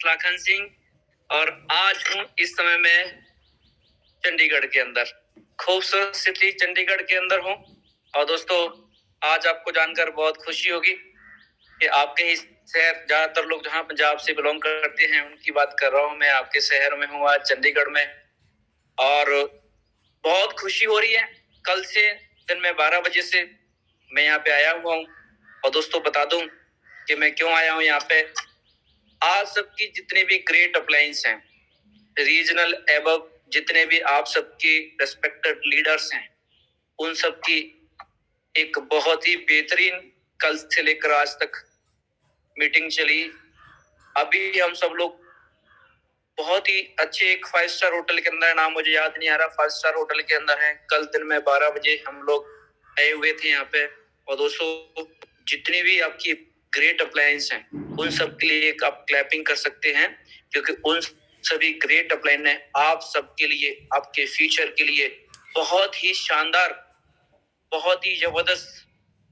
लाखन सिंह और आज हूँ इस समय मैं चंडीगढ़ के अंदर, खूबसूरत सिटी चंडीगढ़ के अंदर हूँ। और दोस्तों, आज आपको जानकर बहुत खुशी होगी कि आपके ही शहर, ज्यादातर लोग जहाँ पंजाब से बिलोंग करते हैं उनकी बात कर रहा हूँ। मैं आपके शहर में हूँ आज चंडीगढ़ में, और बहुत खुशी हो रही है। कल से दिन में 12 बजे से मैं यहाँ पे आया हुआ हूँ। और दोस्तों, बता दूं कि मैं क्यों आया हूँ यहाँ पे। आज सबकी जितने भी ग्रेट अप्लायंस हैं, रीजनल एबव जितने भी आप सबके रेस्पेक्टेड लीडर्स हैं, उन सबकी एक बहुत ही बेहतरीन कल से लेकर आज तक मीटिंग चली। अभी हम सब लोग बहुत ही अच्छे एक 5 स्टार होटल के अंदर, नाम मुझे याद नहीं आ रहा, 5 स्टार होटल के अंदर है। कल दिन में 12 बजे हम लोग आए हुए थे यहाँ पे। और दोस्तों, जितनी भी आपकी ग्रेट अप्लायंस हैं, उन सब के लिए एक आप क्लैपिंग कर सकते हैं, क्योंकि उन सभी ग्रेट अप्लायंस ने आप सबके लिए, आपके फ्यूचर के लिए बहुत ही शानदार, बहुत ही जबरदस्त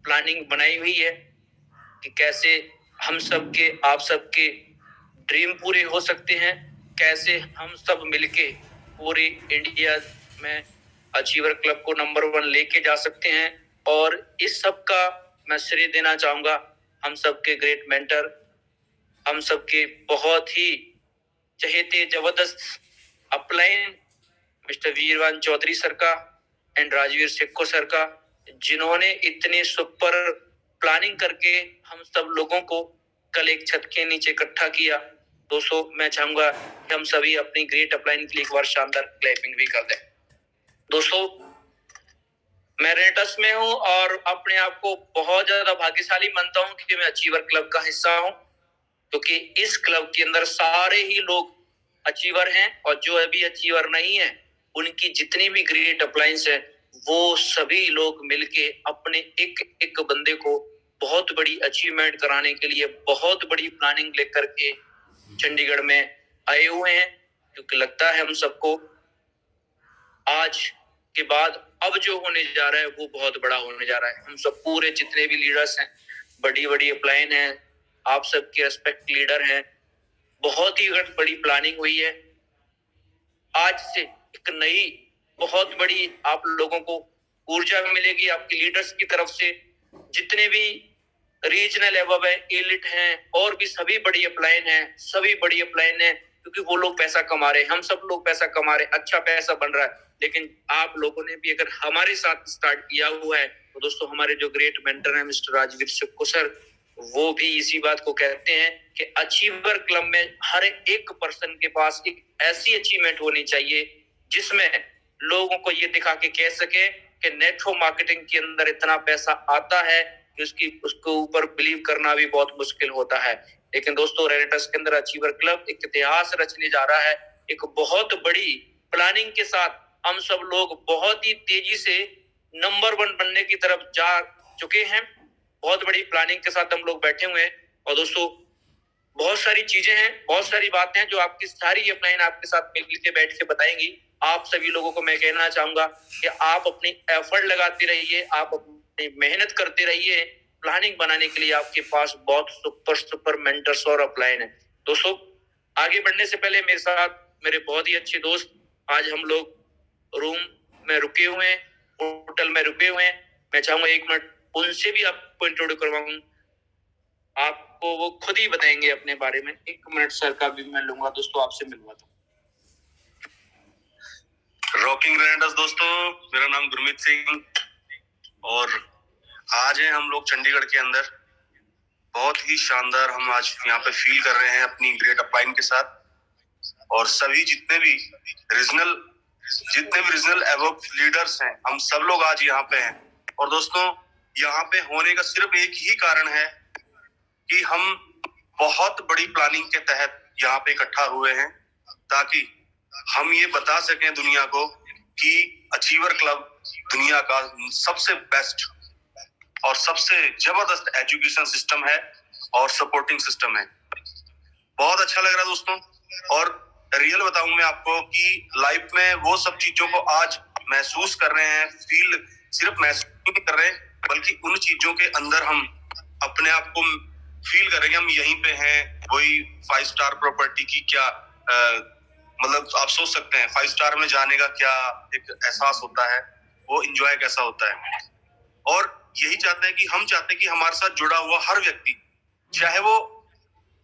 प्लानिंग बनाई हुई है कि कैसे हम सबके, आप सबके ड्रीम पूरे हो सकते हैं, कैसे हम सब मिलके पूरी इंडिया में अचीवर क्लब को नंबर 1 लेके जा सकते हैं। और इस सब का मैं श्रेय देना चाहूंगा हम सबके ग्रेट मेंटर, हम सबके बहुत ही चहेते जबरदस्त upline mister Veervan Chaudhary sir का एंड राजवीर सिक्को सर का, जिन्होंने इतने सुपर प्लानिंग करके हम सब लोगों को कल एक छत के नीचे इकट्ठा किया। दोस्तों, मैं चाहूंगा कि हम सभी अपनी ग्रेट अपलाइन के लिए एक बार शानदार क्लैपिंग भी कर दें। दोस्तों, मैं रेटस में हूं और अपने आप को बहुत ज्यादा भाग्यशाली मानता हूं कि मैं अचीवर क्लब का हिस्सा हूं, क्योंकि इस क्लब के अंदर सारे ही लोग अचीवर हैं, और जो अभी अचीवर नहीं है उनकी जितनी भी ग्रेट अप्लायंस है, वो सभी लोग मिलके अपने एक एक बंदे को बहुत बड़ी अचीवमेंट कराने के लिए बहुत बड़ी प्लानिंग लेकर के चंडीगढ़ में आए हुए हैं। क्योंकि लगता है हम सबको आज के बाद अब जो होने जा रहा है वो बहुत बड़ा होने जा रहा है। हम सब पूरे जितने भी लीडर्स हैं, बड़ी बड़ी अपलाइन हैं, आप सबके रेस्पेक्ट लीडर हैं, बहुत ही बड़ी प्लानिंग हुई है। आज से एक नई बहुत बड़ी आप लोगों को ऊर्जा मिलेगी आपके लीडर्स की तरफ से। जितने भी रीजनल एबव है, एलिट हैं, और भी सभी बड़ी अपलाइन हैं, सभी बड़ी अपलाइन हैं, क्योंकि वो लोग पैसा कमा रहे हैं, हम सब लोग पैसा कमा रहे हैं, अच्छा पैसा बन रहा है। लेकिन आप लोगों ने भी अगर हमारे साथ स्टार्ट किया हुआ है, तो दोस्तों, हमारे जो ग्रेट मेंटर हैं मिस्टर राजवीर सिक्को सर, वो भी इसी बात को कहते हैं कि अचीवर क्लब में हर एक पर्सन के पास एक ऐसी अचीवमेंट होनी चाहिए जिसमें लोगों को ये दिखा के कह सके कि नेटवर्क मार्केटिंग के अंदर इतना पैसा आता है कि उसके ऊपर बिलीव करना भी बहुत मुश्किल होता है। लेकिन दोस्तों, रेडिटस के अंदर अचीवर क्लब एक इतिहास रचने जा रहा है। एक बहुत बड़ी प्लानिंग के साथ हम सब लोग बहुत ही तेजी से नंबर 1 बनने की तरफ जा चुके हैं। बहुत बड़ी प्लानिंग के साथ हम लोग बैठे हुए हैं। और दोस्तों, बहुत सारी चीजें हैं, बहुत सारी बातें हैं जो आपकी सारी अपलाइन आपके साथ मिल के बैठ के बताएंगी। आप सभी लोगों को मैं कहना चाहूंगा कि आप अपनी एफर्ट लगाते रहिए, आप अपनी मेहनत करते रहिए। प्लानिंग बनाने के लिए आपके पास बहुत सुपर मेंटर्स और अपलाइन है। दोस्तों, आगे बढ़ने से पहले मेरे साथ मेरे बहुत ही अच्छे दोस्त, आज हम लोग रूम में रुके हुए हैं, होटल में रुके हुए हैं। मैं चाहूंगा 1 मिनट उनसे भी आपको इंट्रोड्यूस करवाऊं। आपको वो खुद ही बताएंगे अपने बारे में। 1 मिनट सर का भी मैं लूंगा। दोस्तों, आपसे मिलवाता हूँ। रॉकिंग रेंडर्स दोस्तों, मेरा नाम गुरमीत सिंह और आज है हम लोग चंडीगढ़ के अंदर। बहुत ही शानदार हम आज यहाँ पे फील कर रहे हैं अपनी ग्रेट अपलाइन के साथ। और सभी जितने भी रीजनल एबव लीडर्स हैं, हम सब लोग आज यहाँ पे हैं। और दोस्तों, यहाँ पे होने का सिर्फ एक ही कारण है कि हम बहुत बड़ी प्लानिंग के तहत यहाँ पे इकट्ठा हुए हैं, ताकि हम ये बता सकें दुनिया को कि अचीवर क्लब दुनिया का सबसे बेस्ट और सबसे जबरदस्त एजुकेशन सिस्टम है और सपोर्टिंग सिस्टम है। बहुत अच्छा लग रहा है दोस्तों। और रियल बताऊं मैं आपको कि लाइफ में वो सब चीजों को आज महसूस कर रहे हैं, सिर्फ महसूस नहीं कर रहे, बल्कि उन चीजों के अंदर हम अपने आप को फील करेंगे हम यहीं पे हैं, वही 5 स्टार प्रॉपर्टी की क्या मतलब आप सोच सकते हैं 5 स्टार में जाने का क्या एक एहसास होता है, वो एंजॉय कैसा होता है। और यही चाहते हैं कि हम चाहते हैं कि हमारे साथ जुड़ा हुआ हर व्यक्ति, चाहे वो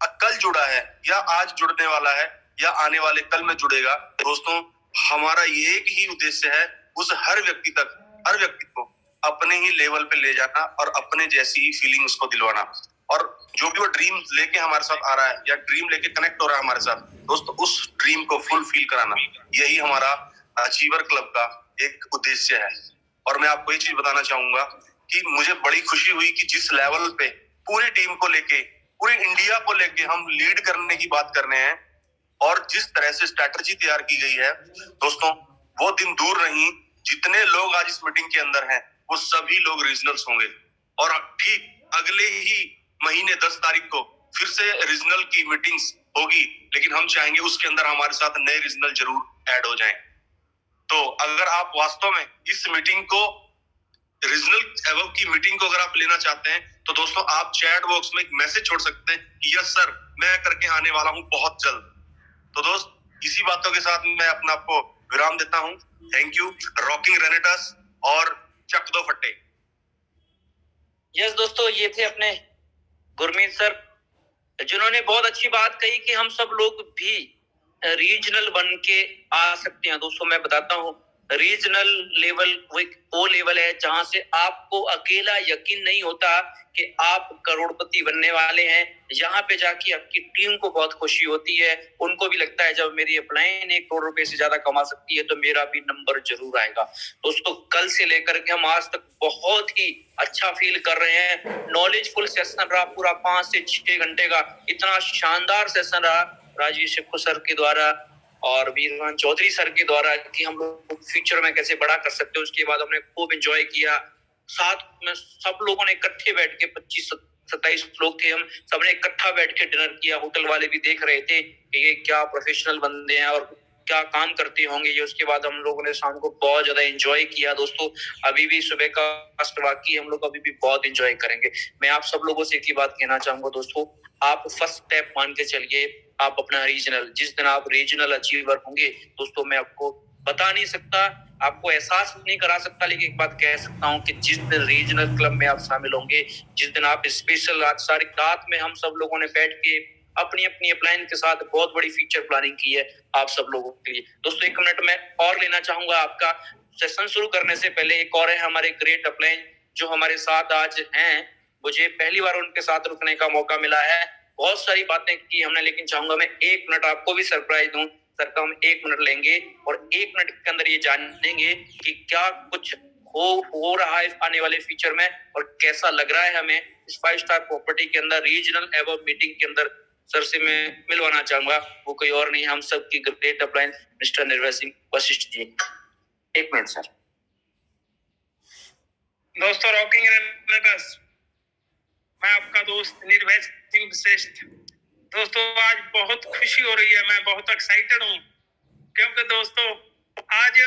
कल जुड़ा है या आज जुड़ने वाला है या आने वाले कल में जुड़ेगा, दोस्तों हमारा ये एक ही उद्देश्य है, उस हर व्यक्ति तक, हर व्यक्ति को अपने ही लेवल पे ले जाना और अपने जैसी ही फीलिंग उसको दिलवाना। और जो भी वो ड्रीम लेके हमारे साथ आ रहा है या ड्रीम लेके कनेक्ट हो रहा है हमारे साथ, दोस्तों उस ड्रीम को फुलफिल कराना, यही हमारा अचीवर क्लब का एक उद्देश्य है। और मैं आपको ये चीज बताना चाहूंगा कि मुझे बड़ी खुशी हुई कि जिस लेवल पे पूरी टीम को लेके, पूरी इंडिया को लेके हम लीड करने की बात कर रहे हैं और जिस तरह से स्ट्रैटेजी तैयार की गई है, दोस्तों वो दिन दूर नहीं, जितने लोग आज इस मीटिंग के अंदर हैं वो सभी लोग रीजनल्स होंगे। और ठीक अगले ही महीने 10 तारीख को फिर से रीजनल की मीटिंग्स होगी, लेकिन हम चाहेंगे उसके अंदर हमारे साथ नए रीजनल जरूर ऐड हो जाएं। तो अगर आप वास्तव में इस मीटिंग को, रीजनल एवब की मीटिंग को अगर आप लेना चाहते हैं, तो दोस्तों आप चैट बॉक्स में एक मैसेज छोड़ सकते हैं कि यस सर मैं करके आने वाला हूं बहुत जल्द। तो दोस्त इसी बातों के साथ मैं अपना आपको विराम देता हूं। थैंक यू, रॉकिंग रेनेटास और चक दो फट्टे। यस दोस्तों, ये थे अपने गुरमीत सर, जिन्होंने बहुत अच्छी बात कही कि हम सब लोग भी रीजनल बन के आ सकते हैं। दोस्तों मैं बताता हूँ, रीजनल लेवल वो लेवल है जहां से आपको अकेला यकीन नहीं होता कि आप करोड़पति बनने वाले हैं। यहाँ पे जाके आपकी टीम को बहुत खुशी होती है, उनको भी लगता है जब मेरी अपलाइन 1 करोड़ रुपए से ज्यादा कमा सकती है तो मेरा भी नंबर जरूर आएगा। दोस्तों कल से लेकर के हम आज तक बहुत ही अच्छा फील कर रहे हैं। नॉलेजफुल सेशन रहा पूरा 5 से 6 घंटे का, इतना शानदार सेशन रहा राजेश सर के द्वारा और वीरवान चौधरी सर के द्वारा कि हम लोग फ्यूचर में कैसे बड़ा कर सकते हैं। उसके बाद हमने खूब एंजॉय किया, साथ में सब लोगों ने इकट्ठे बैठ के 25-27 लोग थे, हम सबने इकट्ठा बैठ के डिनर किया। होटल वाले भी देख रहे थे कि ये क्या प्रोफेशनल बंदे हैं और क्या काम करते होंगे ये। उसके बाद हम लोगों ने शाम को बहुत ज्यादा एंजॉय किया। दोस्तों अभी भी सुबह का फर्स्ट बाकी, हम लोग अभी भी बहुत एंजॉय करेंगे। मैं आप सब लोगों से एक ही बात कहना चाहूंगा दोस्तों, आप फर्स्ट स्टेप मान के चलिए, आप अपना रीजनल, जिस दिन आप रीजनल अचीवर होंगे दोस्तों, मैं आपको बता नहीं सकता, आपको एहसास नहीं करा सकता, लेकिन एक बात कह सकता हूँ कि जिस दिन रीजनल क्लब में आप शामिल होंगे, जिस दिन आप स्पेशल सारी रात में हम सब लोगों ने बैठ के अपनी अपनी अपलाइन के साथ बहुत बड़ी फीचर प्लानिंग की है आप सब लोगों के लिए। दोस्तों 1 मिनट में और लेना चाहूंगा आपका। सेशन शुरू करने से पहले एक और है हमारे ग्रेट अपलाइन जो हमारे साथ आज हैं, मुझे पहली बार उनके साथ रुकने का मौका मिला है। बहुत सारी बातें की हमने, लेकिन चाहूंगा मैं 1 मिनट आपको भी सरप्राइज दूं। सर का हम 1 मिनट लेंगे और 1 मिनट के अंदर ये जानेंगे कि क्या कुछ हो रहा है आने वाले फ्यूचर में और कैसा लग रहा है हमें इस 5 स्टार प्रॉपर्टी के अंदर रीजनल एवब मीटिंग के अंदर। सर से मैं मिलवाना चाहूंगा, वो कोई और नहीं, हम सब की ग्रेट अपलाइन मिस्टर निर्भय सिंह वशिष्ठ जी। 1 मिनट सर। दोस्तों रॉकिंग रेनेटास, मैं आपका दोस्त निर्भय सिंह वशिष्ठ। दोस्तों आज बहुत खुशी हो रही है, मैं बहुत एक्साइटेड हूँ क्योंकि दोस्तों आज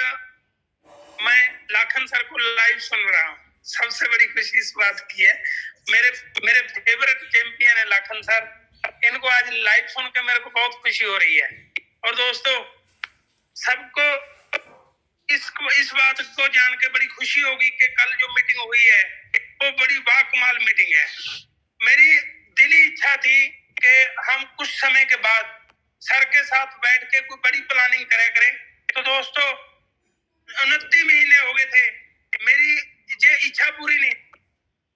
मैं लाखन सर को लाइव सुन रहा हूँ। सबसे बड़ी खुशी इस बात की है, मेरे फेवरेट चैंपियन है लाखन सर, इनको आज लाइव सुन के मेरे को बहुत खुशी हो रही है। और दोस्तों सबको इस बात को जान के बड़ी खुशी होगी कि कल जो मीटिंग हुई है वो बड़ी बाकमाल मीटिंग है। मेरी दिली इच्छा थी कि हम कुछ समय के बाद सर के साथ बैठ के कोई बड़ी प्लानिंग करें। तो दोस्तों 29 महीने हो गए थे, मेरी ये इच्छा पूरी नहीं।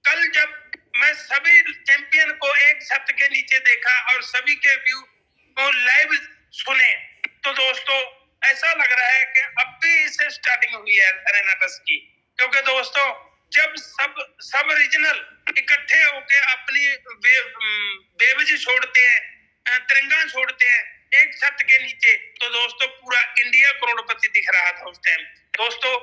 कल जब मैं सभी चैंपियन को एक छत के नीचे देखा और सभी के व्यू को लाइव सुने, तो दोस्तों ऐसा लग रहा है कि अब भी इसे स्टार्टिंग हुई है रेनेटास की। क्योंकि दोस्तों जब सब रीजनल इकट्ठे होकर अपनी बेवज छोड़ते हैं, तिरंगा छोड़ते हैं एक छत के नीचे, तो दोस्तों पूरा इंडिया करोड़पति दिख रहा था उस टाइम। दोस्तों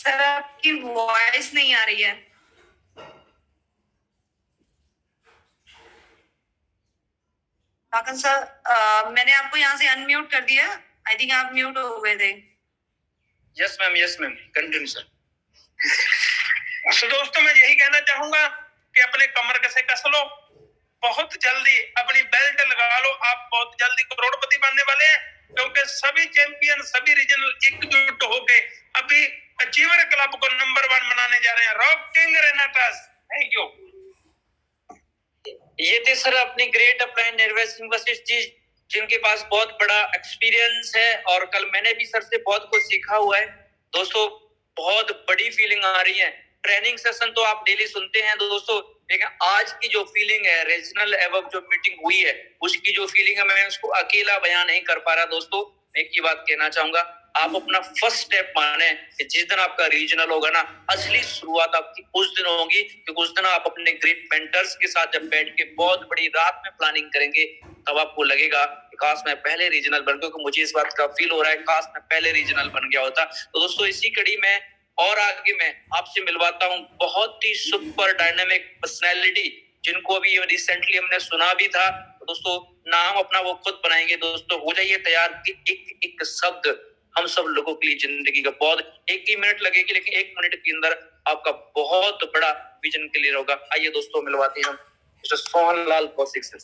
सर आपकी वॉइस नहीं आ रही है। काकन सर, मैंने आपको यहाँ से अनम्यूट कर दिया। आई थिंक आप म्यूट हो गए थे। Yes ma'am continue sir. तो दोस्तों मैं यही कहना चाहूंगा कि अपने कमर कसे कस लो, बहुत जल्दी अपनी बेल्ट लगा लो। आप बहुत जल्दी करोड़पति बनने वाले हैं, क्योंकि सभी चैंपियन, सभी रीजनल एकजुट होके अभी अचीवर क्लब को नंबर 1 बनाने जा रहे हैं। Rocking Renatus, thank you. ये थे सर अपने ग्रेट अपलाइन निर्वैस सिंह वशिष्ठ जी, जिनके पास बहुत बड़ा एक्सपीरियंस है और कल मैंने भी सर से बहुत कुछ सीखा हुआ है। दोस्तों बहुत बड़ी फीलिंग आ रही है। ट्रेनिंग सेशन तो आप डेली सुनते हैं दोस्तों, लेकिन आज की जो फीलिंग है, रीजनल एवं जो मीटिंग हुई है, उसकी जो फीलिंग है, मैं उसको अकेला बयान नहीं कर पा रहा। दोस्तों एक ही बात कहना चाहूंगा, आप अपना फर्स्ट स्टेप माने कि जिस दिन आपका रीजनल होगा ना, असली शुरुआत आपकी उस दिन होगी, क्योंकि उस दिन आप अपने ग्रेट मेंटर्स के साथ जब बैठ के बहुत बड़ी रात में प्लानिंग करेंगे, तब आपको लगेगा कि काश मैं पहले रीजनल बन गया। क्योंकि मुझे इस बात का फील हो रहा है, काश मैं पहले रीजनल बन गया होता। तो दोस्तों इसी कड़ी में और आगे मैं आपसे मिलवाता हूँ बहुत ही सुपर डायनामिक पर्सनैलिटी, जिनको अभी रिसेंटली हमने सुना भी था। तो दोस्तों नाम अपना वो खुद बनाएंगे। दोस्तों हो जाइए तैयार कि एक एक शब्द हम सब लोगों के लिए जिंदगी का बहुत, एक ही मिनट लगेगी लेकिन एक मिनट के अंदर आपका बहुत बड़ा विजन क्लियर होगा। आइए दोस्तों मिलवाते हैं हम मिस्टर सोहनलाल कौशिक से।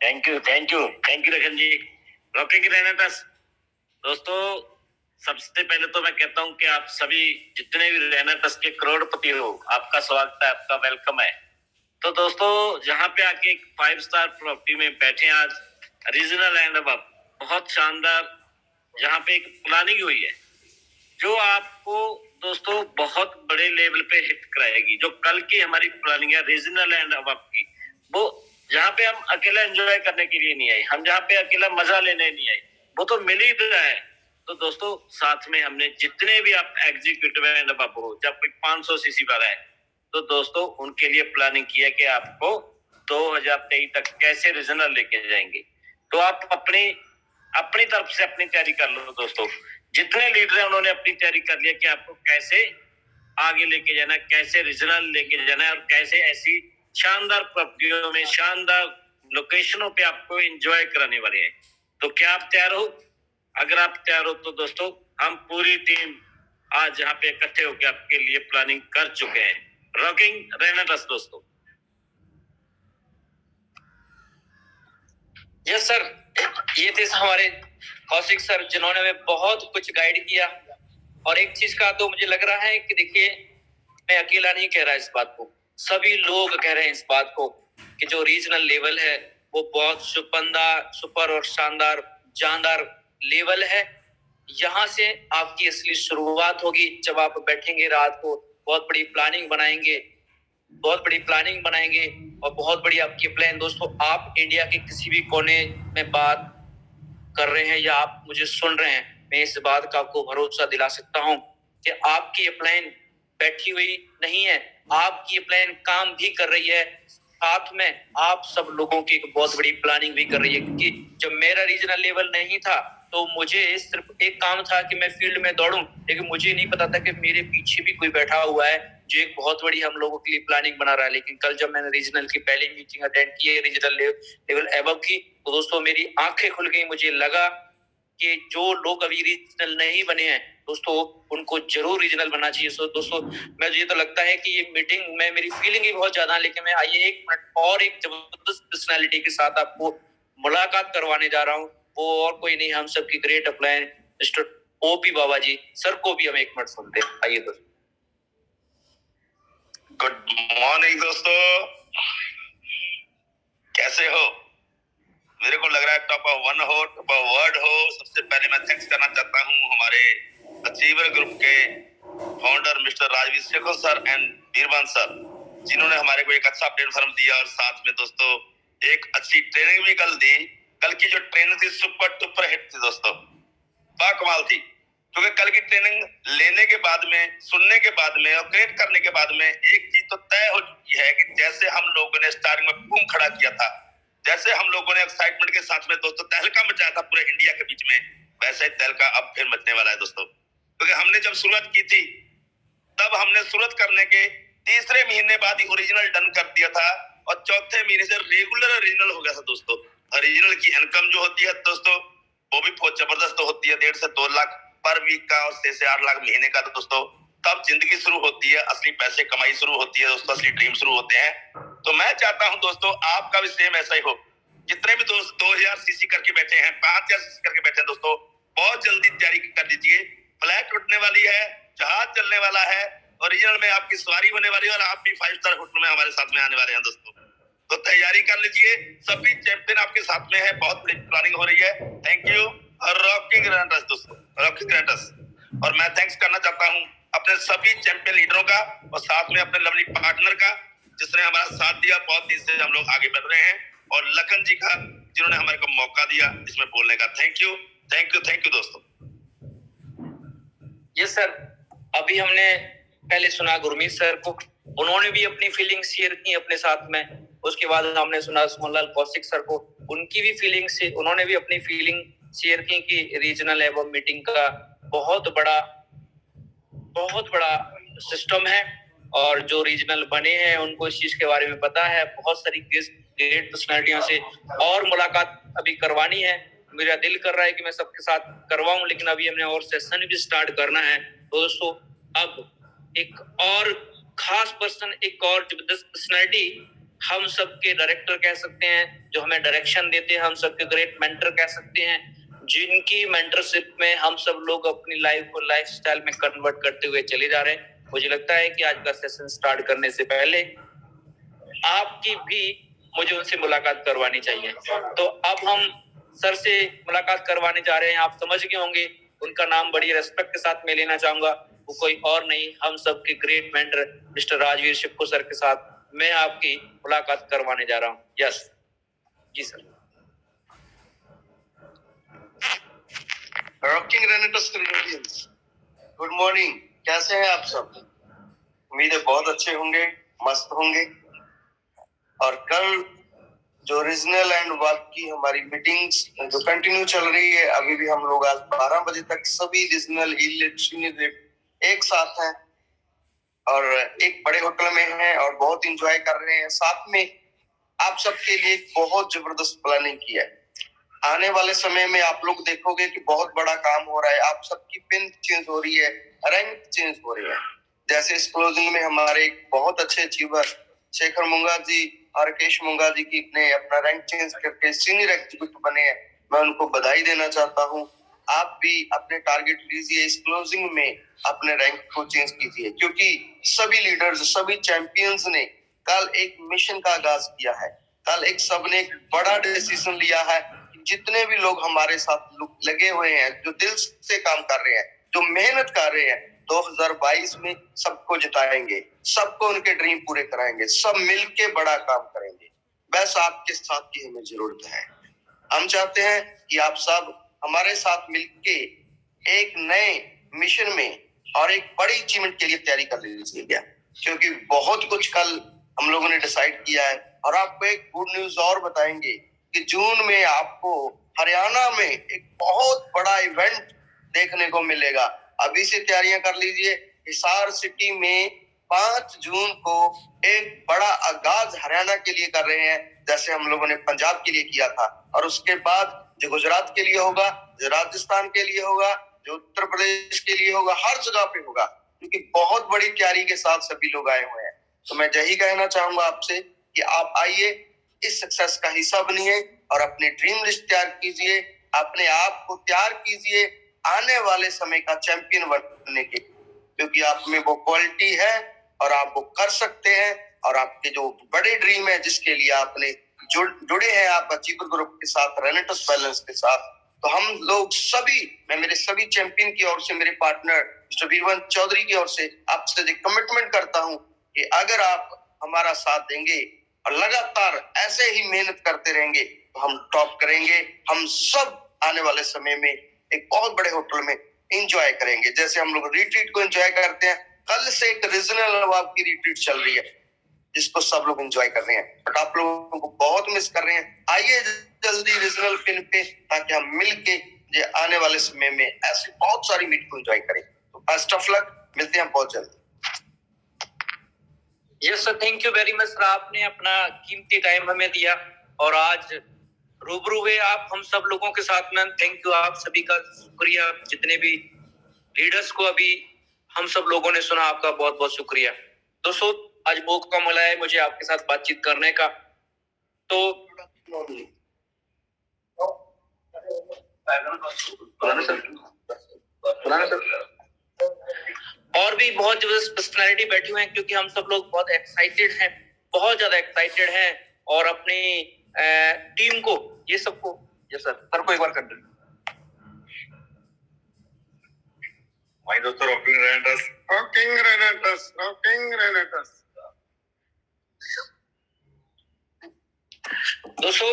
थैंक यू रखन जी। रॉकिंग रेनाटस दोस्तों, सबसे पहले तो मैं कहता हूं कि आप सभी जितने भी रेनाटस के करोड़पति हो, आपका स्वागत है, आपका वेलकम है। तो दोस्तों जहां पे आके एक 5 स्टार प्रॉपर्टी में बैठे आज, रीजनल एंड अब बहुत शानदार जहां पे एक प्लानिंग हुई है जो आपको दोस्तों बहुत बड़े लेवल पे हिट कराएगी। जो कल की हमारी प्लानिंग है रीजनल एंड अब की, वो जहाँ पे हम अकेला एंजॉय करने के लिए नहीं आए, हम जहाँ पे अकेला मजा लेने नहीं आए, वो तो मिल ही रहा है। तो दोस्तों साथ में हमने जितने भी आप एग्जीक्यूटिव एंड अब हो, जब कोई 500 सीसी वाला है, तो दोस्तों उनके लिए प्लानिंग की है कि आपको 2023 तक कैसे रीजनल लेके जाएंगे। तो आप अपनी तरफ से अपनी तैयारी कर लो दोस्तों। जितने लीडर हैं उन्होंने अपनी तैयारी कर लिया कि आपको कैसे आगे लेके जाना है, कैसे रीजनल लेके जाना है और कैसे ऐसी शानदार प्रॉपर्टियों में, शानदार लोकेशनों पे आपको एंजॉय कराने वाले हैं। तो क्या आप तैयार हो? अगर आप तैयार हो तो दोस्तों हम पूरी टीम आज यहाँ पे इकट्ठे होकर आपके लिए प्लानिंग कर चुके हैं। रॉकिंग रेनाटस दोस्तों। यस सर, ये थे हमारे कौशिक सर, जिन्होंने हमें बहुत कुछ गाइड किया। और एक चीज का तो मुझे लग रहा है कि देखिए, मैं अकेला नहीं कह रहा इस बात को, सभी लोग कह रहे हैं इस बात को कि जो रीजनल लेवल है वो बहुत सुपर और शानदार जानदार लेवल है। यहाँ से आपकी असली शुरुआत होगी जब आप बैठेंगे रात को, बहुत बड़ी प्लानिंग बनाएंगे और बहुत बड़ी आपकी प्लान। दोस्तों आप इंडिया के किसी भी कोने में बात कर रहे हैं या आप मुझे सुन रहे हैं, मैं इस बात का आपको भरोसा दिला सकता हूं कि आपकी ये प्लान बैठी हुई नहीं है, आपकी ये प्लान काम भी कर रही है। साथ में आप सब लोगों की एक बहुत बड़ी प्लानिंग भी कर रही है, क्योंकि जब मेरा रीजनल लेवल नहीं था तो मुझे सिर्फ एक काम था कि मैं फील्ड में दौड़ूं, लेकिन मुझे नहीं पता था कि मेरे पीछे भी कोई बैठा हुआ है जो एक बहुत बड़ी हम लोगों के लिए प्लानिंग बना रहा है। लेकिन कल जब मैंने रीजनल की पहली मीटिंग अटेंड की है, रीजनल लेवल एबव की, तो दोस्तों मेरी आंखें खुल गई। मुझे लगा कि जो लोग अभी रीजनल नहीं बने हैं दोस्तों, उनको जरूर रीजनल बनना चाहिए। सो दोस्तों मुझे तो लगता है कि ये मीटिंग में मेरी फीलिंग ही बहुत ज्यादा है, लेकिन मैं आइए एक मिनट और एक जबरदस्त पर्सनालिटी के साथ आपको मुलाकात करवाने जा रहा हूँ। वो और कोई नहीं, हम सबकी ग्रेट अपलाइन मिस्टर ओपी बाबा जी। सर को भी हम एक मिनट सुनते हैं, आइए दोस्तों। गुड मॉर्निंग दोस्तों, कैसे हो? मेरे को लग रहा है टॉप ऑफ वन हो, टॉप ऑफ वर्ड हो। सबसे पहले मैं थैंक्स करना चाहता हूँ हमारे अचीवर ग्रुप के founder mister Rajveer Shekhar sir and Birbal sir, जिन्होंने हमारे को एक अच्छा प्लेटफॉर्म दिया और साथ में दोस्तों एक अच्छी ट्रेनिंग भी कल दी। कल की जो ट्रेनिंग थी सुपर डुपर हिट थी दोस्तों, बाकमाल थी। क्योंकि कल की ट्रेनिंग लेने के बाद में, सुनने के बाद में और क्रिएट करने के बाद में एक चीज तो तय हो चुकी है कि जैसे हम लोगों ने स्टार्टिंग में बूम खड़ा किया था, जैसे हम लोगों ने एक्साइटमेंट के साथ में दोस्तों तहलका मचाया था पूरे इंडिया के बीच में, वैसे ही तहलका अब फिर मचने वाला है दोस्तों। क्योंकि हमने जब शुरुआत की थी तब हमने शुरुआत करने के तीसरे महीने बाद ही ओरिजिनल डन कर दिया था और चौथे महीने से रेगुलर ओरिजिनल हो गया था दोस्तों। ओरिजिनल की इनकम जो होती है दोस्तों वो भी बहुत जबरदस्त होती है, 1.5 से 2 लाख पर वीक का और 6 से 8 लाख महीने का। तो दोस्तों तब जिंदगी शुरू होती है, असली पैसे कमाई शुरू होती है दोस्तों, असली ड्रीम शुरू होते हैं। तो मैं चाहता हूं दोस्तों आपका भी सेम ऐसा ही हो। जितने भी दोस्त 2000 सीसी करके बैठे हैं, 5000 सीसी करके बैठे हैं दोस्तों, बहुत जल्दी तैयारी कर लीजिए। फ्लाइट उठने वाली है, जहाज चलने वाला है, ओरिजिनल में आपकी सवारी होने वाली है और आप भी 5 स्टार होटल में हमारे साथ में आने वाले हैं दोस्तों। तो तैयारी कर लीजिए, सभी चैंपियन आपके साथ में है, बहुत बड़ी प्लानिंग हो रही है। थैंक यू रॉकिंग ग्रैंडर्स दोस्तों, रॉकिंग ग्रैंडर्स। और मैं थैंक्स करना चाहता हूं अपने सभी चैंपियन लीडरों का और साथ में अपने लवली पार्टनर का जिसने हमारा साथ दिया। बहुत ही से हम लोग आगे बढ़ रहे हैं और लखन जी का जिन्होंने हमारे को मौका दिया इसमें बोलने का। Thank you, thank you, thank you दोस्तों। यस सर, अभी हमने पहले सुना गुरमीत सर को, उन्होंने भी अपनी फीलिंग शेयर की अपने साथ में। उसके बाद हमने सुना सुमनलाल कौशिक सर को, उनकी भी फीलिंग से उन्होंने भी अपनी फीलिंग शेयर की कि रीजनल एवं मीटिंग का बहुत बड़ा सिस्टम है और जो रीजनल बने हैं उनको इस चीज के बारे में पता है। बहुत सारी ग्रेट पर्सनैलिटियों से और मुलाकात अभी करवानी है। मेरा दिल कर रहा है कि मैं सबके साथ करवाऊं, लेकिन अभी हमने और सेशन भी स्टार्ट करना है। तो दोस्तों अब एक और खास पर्सन, एक और जबरदस्त पर्सनैलिटी, हम सबके डायरेक्टर कह सकते हैं, जो हमें डायरेक्शन देते हैं, हम सबके ग्रेट मेंटर कह सकते हैं, जिनकी मेंटरशिप में हम सब लोग अपनी लाइफ को लाइफस्टाइल में कन्वर्ट करते हुए चले जा रहे हैं। मुझे लगता है कि आज का सेशन स्टार्ट करने से पहले आपकी भी मुझे उनसे मुलाकात करवानी चाहिए। तो अब हम सर से मुलाकात करवाने जा रहे हैं। आप समझ गए होंगे, उनका नाम बड़ी रेस्पेक्ट के साथ मैं लेना चाहूंगा। वो कोई और नहीं, हम सबके ग्रेट मेंटर मिस्टर राजवीर शिक्को सर के साथ मैं आपकी मुलाकात करवाने जा रहा हूँ। Yes ji sir. Rocking Renatus Canadians, good morning. कैसे हैं आप सब? उम्मीद है बहुत अच्छे होंगे, मस्त होंगे। और कल जो रीजनल एंड वाक की हमारी मीटिंग्स जो कंटिन्यू चल रही है, अभी भी हम लोग आज 12 बजे तक सभी रीजनल एक साथ हैं और एक बड़े होटल में हैं और बहुत एंजॉय कर रहे हैं। साथ में आप सबके लिए बहुत जबरदस्त प्लानिंग की है। आने वाले समय में आप लोग देखोगे कि बहुत बड़ा काम हो रहा है। आप सबकी पिन चेंज हो रही है, रैंक चेंज हो रही है। जैसे इस क्लोजिंग में हमारे एक बहुत अच्छे अचीवर शेखर मुंगा जी और राकेश मुंगा जी की ने अपना रैंक चेंज करके सीनियर एग्जीक्यूटिव बने हैं। मैं उनको बधाई देना चाहता हूं। आप भी अपने टारगेट लीजिए, इस क्लोजिंग में अपने रैंक को चेंज कीजिए, क्योंकि सभी लीडर्स, सभी चैंपियंस ने कल एक मिशन का आगाज किया है। कल एक सबने एक बड़ा डिसीजन लिया है। जितने भी लोग हमारे साथ लगे हुए हैं, जो दिल से काम कर रहे हैं, जो मेहनत कर रहे हैं, 2022 में सबको जिताएंगे, सबको उनके ड्रीम पूरे कराएंगे, सब मिलके बड़ा काम करेंगे। बस आपके साथ की हमें जरूरत है। हम चाहते हैं कि आप सब हमारे साथ मिलके एक नए मिशन में और एक बड़ी अचीवमेंट के लिए तैयारी कर लीजिएगा, क्योंकि बहुत कुछ कल हम लोगों ने डिसाइड किया है। और आपको एक गुड न्यूज और बताएंगे कि जून में आपको हरियाणा में एक बहुत बड़ा इवेंट देखने को मिलेगा। अभी से तैयारियां कर लीजिए। हिसार सिटी में 5 जून को एक बड़ा आगाज हरियाणा के लिए कर रहे हैं, जैसे हम लोगों ने पंजाब के लिए किया था। और उसके बाद जो गुजरात के लिए होगा, जो राजस्थान के लिए होगा, जो उत्तर प्रदेश के लिए होगा, हर जगह पे होगा, क्योंकि बहुत बड़ी तैयारी के साथ सभी लोग आए हुए हैं। तो मैं यही कहना चाहूंगा आपसे कि आप आइए, इस सक्सेस का हिस्सा बनिए और अपनी ड्रीम लिस्ट तैयार कीजिए, अपने आप को तैयार कीजिए आने वाले समय का चैंपियन बनने के, क्योंकि आप में वो क्वालिटी है और आप वो कर सकते हैं। और आपके जो बड़े ड्रीम है, जिसके लिए आपने जुड़े हैं आप अचीवर ग्रुप के साथ, रेनेटस बैलेंस के साथ, तो हम लोग सभी, मैं मेरे सभी चैंपियन की ओर से, मेरे पार्टनर मिस्टर वीरवंत चौधरी की ओर से आपसे कमिटमेंट करता हूं कि अगर आप हमारा साथ देंगे और लगातार ऐसे ही मेहनत करते रहेंगे तो हम टॉप करेंगे। हम सब आने वाले समय में एक बहुत बड़े होटल में एंजॉय करेंगे, जैसे हम लोग रिट्रीट को एंजॉय करते हैं। कल से एक रीजनल अवार्ड की रिट्रीट चल रही है, जिसको सब लोग एंजॉय कर रहे हैं, बट आप लोगों को बहुत मिस कर रहे हैं। आइए जल्दी रीजनल फिल्म पे, ताकि हम मिलके आने वाले समय में ऐसी बहुत सारी मीट को एंजॉय करें। तो बेस्ट ऑफ लक, मिलते हैं बहुत जल्द। Yes sir, thank you very much sir, आपने अपना कीमती टाइम हमें दिया और आज रूबरू हुए आप हम सब लोगों के साथ में। थैंक यू, आप सभी का शुक्रिया। जितने भी लीडर्स को अभी हम सब लोगों ने सुना, आपका बहुत बहुत शुक्रिया। दोस्तों, आज मौका मिला है मुझे आपके साथ बातचीत करने का, तो और भी बहुत जबरदस्त पर्सनालिटी बैठी हुए हैं, क्योंकि हम सब लोग बहुत एक्साइटेड हैं, बहुत ज्यादा एक्साइटेड हैं और अपनी टीम को ये सबको। यस सर को एक बार कर दें। भाई दोस्तों, रॉकिंग रेनेटस। दोस्तों,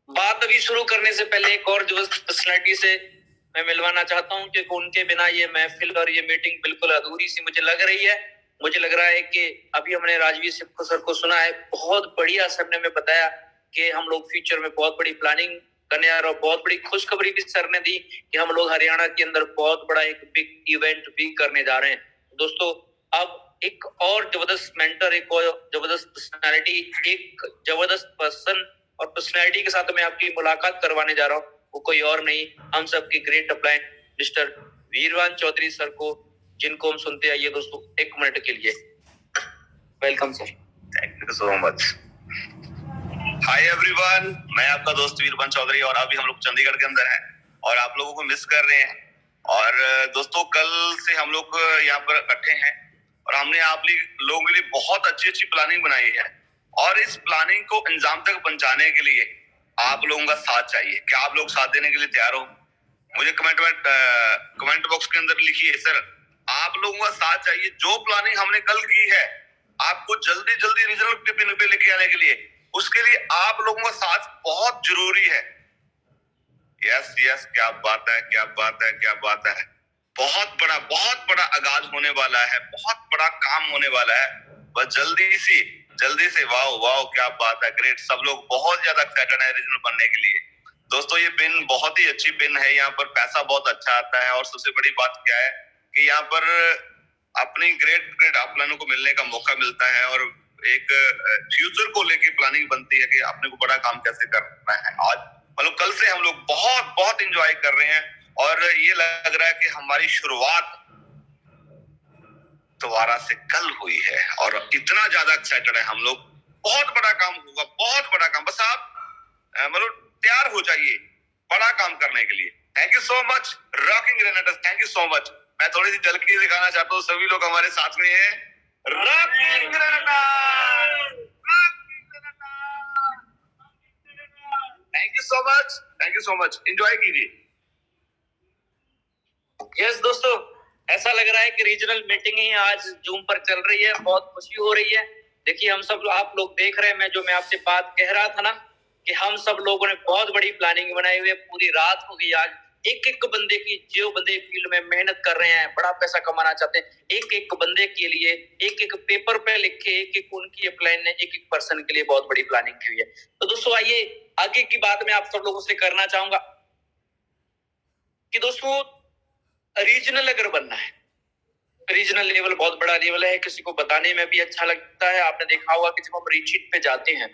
बात अभी शुरू करने से पहले एक और जबरदस्त पर्सनालिटी से मैं मिलवाना चाहता हूं, क्योंकि उनके बिना ये महफिल और ये मीटिंग बिल्कुल अधूरी सी मुझे लग रही है। मुझे लग रहा है कि अभी हमने राजवीर सिक्को सर को सुना है, बहुत बढ़िया सर ने हमें बताया कि हम लोग फ्यूचर में बहुत बड़ी प्लानिंग करने आ रहे और बहुत बड़ी खुशखबरी भी सर ने दी कि हम लोग हरियाणा के अंदर बहुत बड़ा एक बिग इवेंट भी करने जा रहे हैं। दोस्तों, अब एक और जबरदस्त मेंटर, एक और जबरदस्त पर्सनालिटी, एक जबरदस्त पर्सन और पर्सनालिटी के साथ मैं आपकी मुलाकात करवाने जा रहा हूँ। वो कोई और नहीं, हम सबके great upline mister Veervan Chaudhary sir को, जिनको हम सुनते आइए दोस्तों 1 मिनट के लिए। Welcome sir. Thank you so much. Hi everyone, मैं आपका दोस्त वीरवान चौधरी और अभी हम लोग चंडीगढ़ के अंदर हैं और आप लोगों को मिस कर रहे हैं। और दोस्तों, कल से हम लोग यहाँ पर इकट्ठे हैं और हमने आप लोगों के लिए बहुत अच्छी प्लानिंग बनाई है और इस प्लानिंग को अंजाम तक पहुंचाने के लिए आप लोगों का साथ चाहिए। क्या आप लोग साथ देने के लिए तैयार हो? मुझे कमेंट बॉक्स के अंदर लिखिए, सर आप लोगों का साथ चाहिए। जो प्लानिंग हमने कल की है आपको जल्दी रिजल्ट के पिन पे लेके आने के लिए, उसके लिए आप लोगों का साथ बहुत जरूरी है। यस, क्या बात है। बहुत बड़ा आगाज होने वाला है, बहुत बड़ा काम होने वाला है। बस जल्दी से वाओ क्या बात है, ग्रेट। सब लोग बहुत ज्यादा एक्साइटेड है रीजनल बनने के लिए। दोस्तों, ये पिन बहुत ही अच्छी पिन है, यहाँ पर पैसा बहुत अच्छा आता है और सबसे बड़ी बात क्या है कि यहाँ पर अपनी ग्रेट अपलाइनों को मिलने का मौका मिलता है और एक फ्यूचर को लेके प्लानिंग बनती है कि अपने को बड़ा काम कैसे करना है। आज मतलब कल से हम लोग बहुत एंजॉय कर रहे हैं और ये लग रहा है कि हमारी शुरुआत दोबारा से कल हुई है और इतना ज्यादा एक्साइटेड है हम लोग। बहुत बड़ा काम होगा, बहुत बड़ा काम। बस आप मतलब तैयार हो जाइए बड़ा काम करने के लिए। Thank you so much rocking रेनेटस, thank you so much. मैं थोड़ी सी झलकी दिखाना चाहता हूँ, सभी लोग हमारे साथ में हैं। Rocking रेनेटस, thank you so much, enjoy कीजिए। यस दोस्तों, ऐसा लग रहा है कि रीजनल मीटिंग ही आज जूम पर चल रही है, बहुत खुशी हो रही है। देखिए, हम सब आप लोग देख रहे हैं, मैं आपसे बात कह रहा था ना कि हम सब लोगों ने बहुत बड़ी प्लानिंग बनाई हुई है। पूरी रात हो गई आज, एक बंदे की, जो बंदे फील्ड में मेहनत कर रहे हैं, बड़ा पैसा कमाना चाहते हैं, एक बंदे के लिए एक पेपर पे लिख के एक उनकी अपलाइन ने एक पर्सन के लिए बहुत बड़ी प्लानिंग की हुई है। तो दोस्तों, आइए आगे की बात मैं आप सब लोगों से करना चाहूंगा कि दोस्तों, रीजनल अगर बनना है, रीजनल लेवल बहुत बड़ा लेवल है, किसी को बताने में भी अच्छा लगता है। आपने देखा होगा कि जब हम रीचीट पे जाते हैं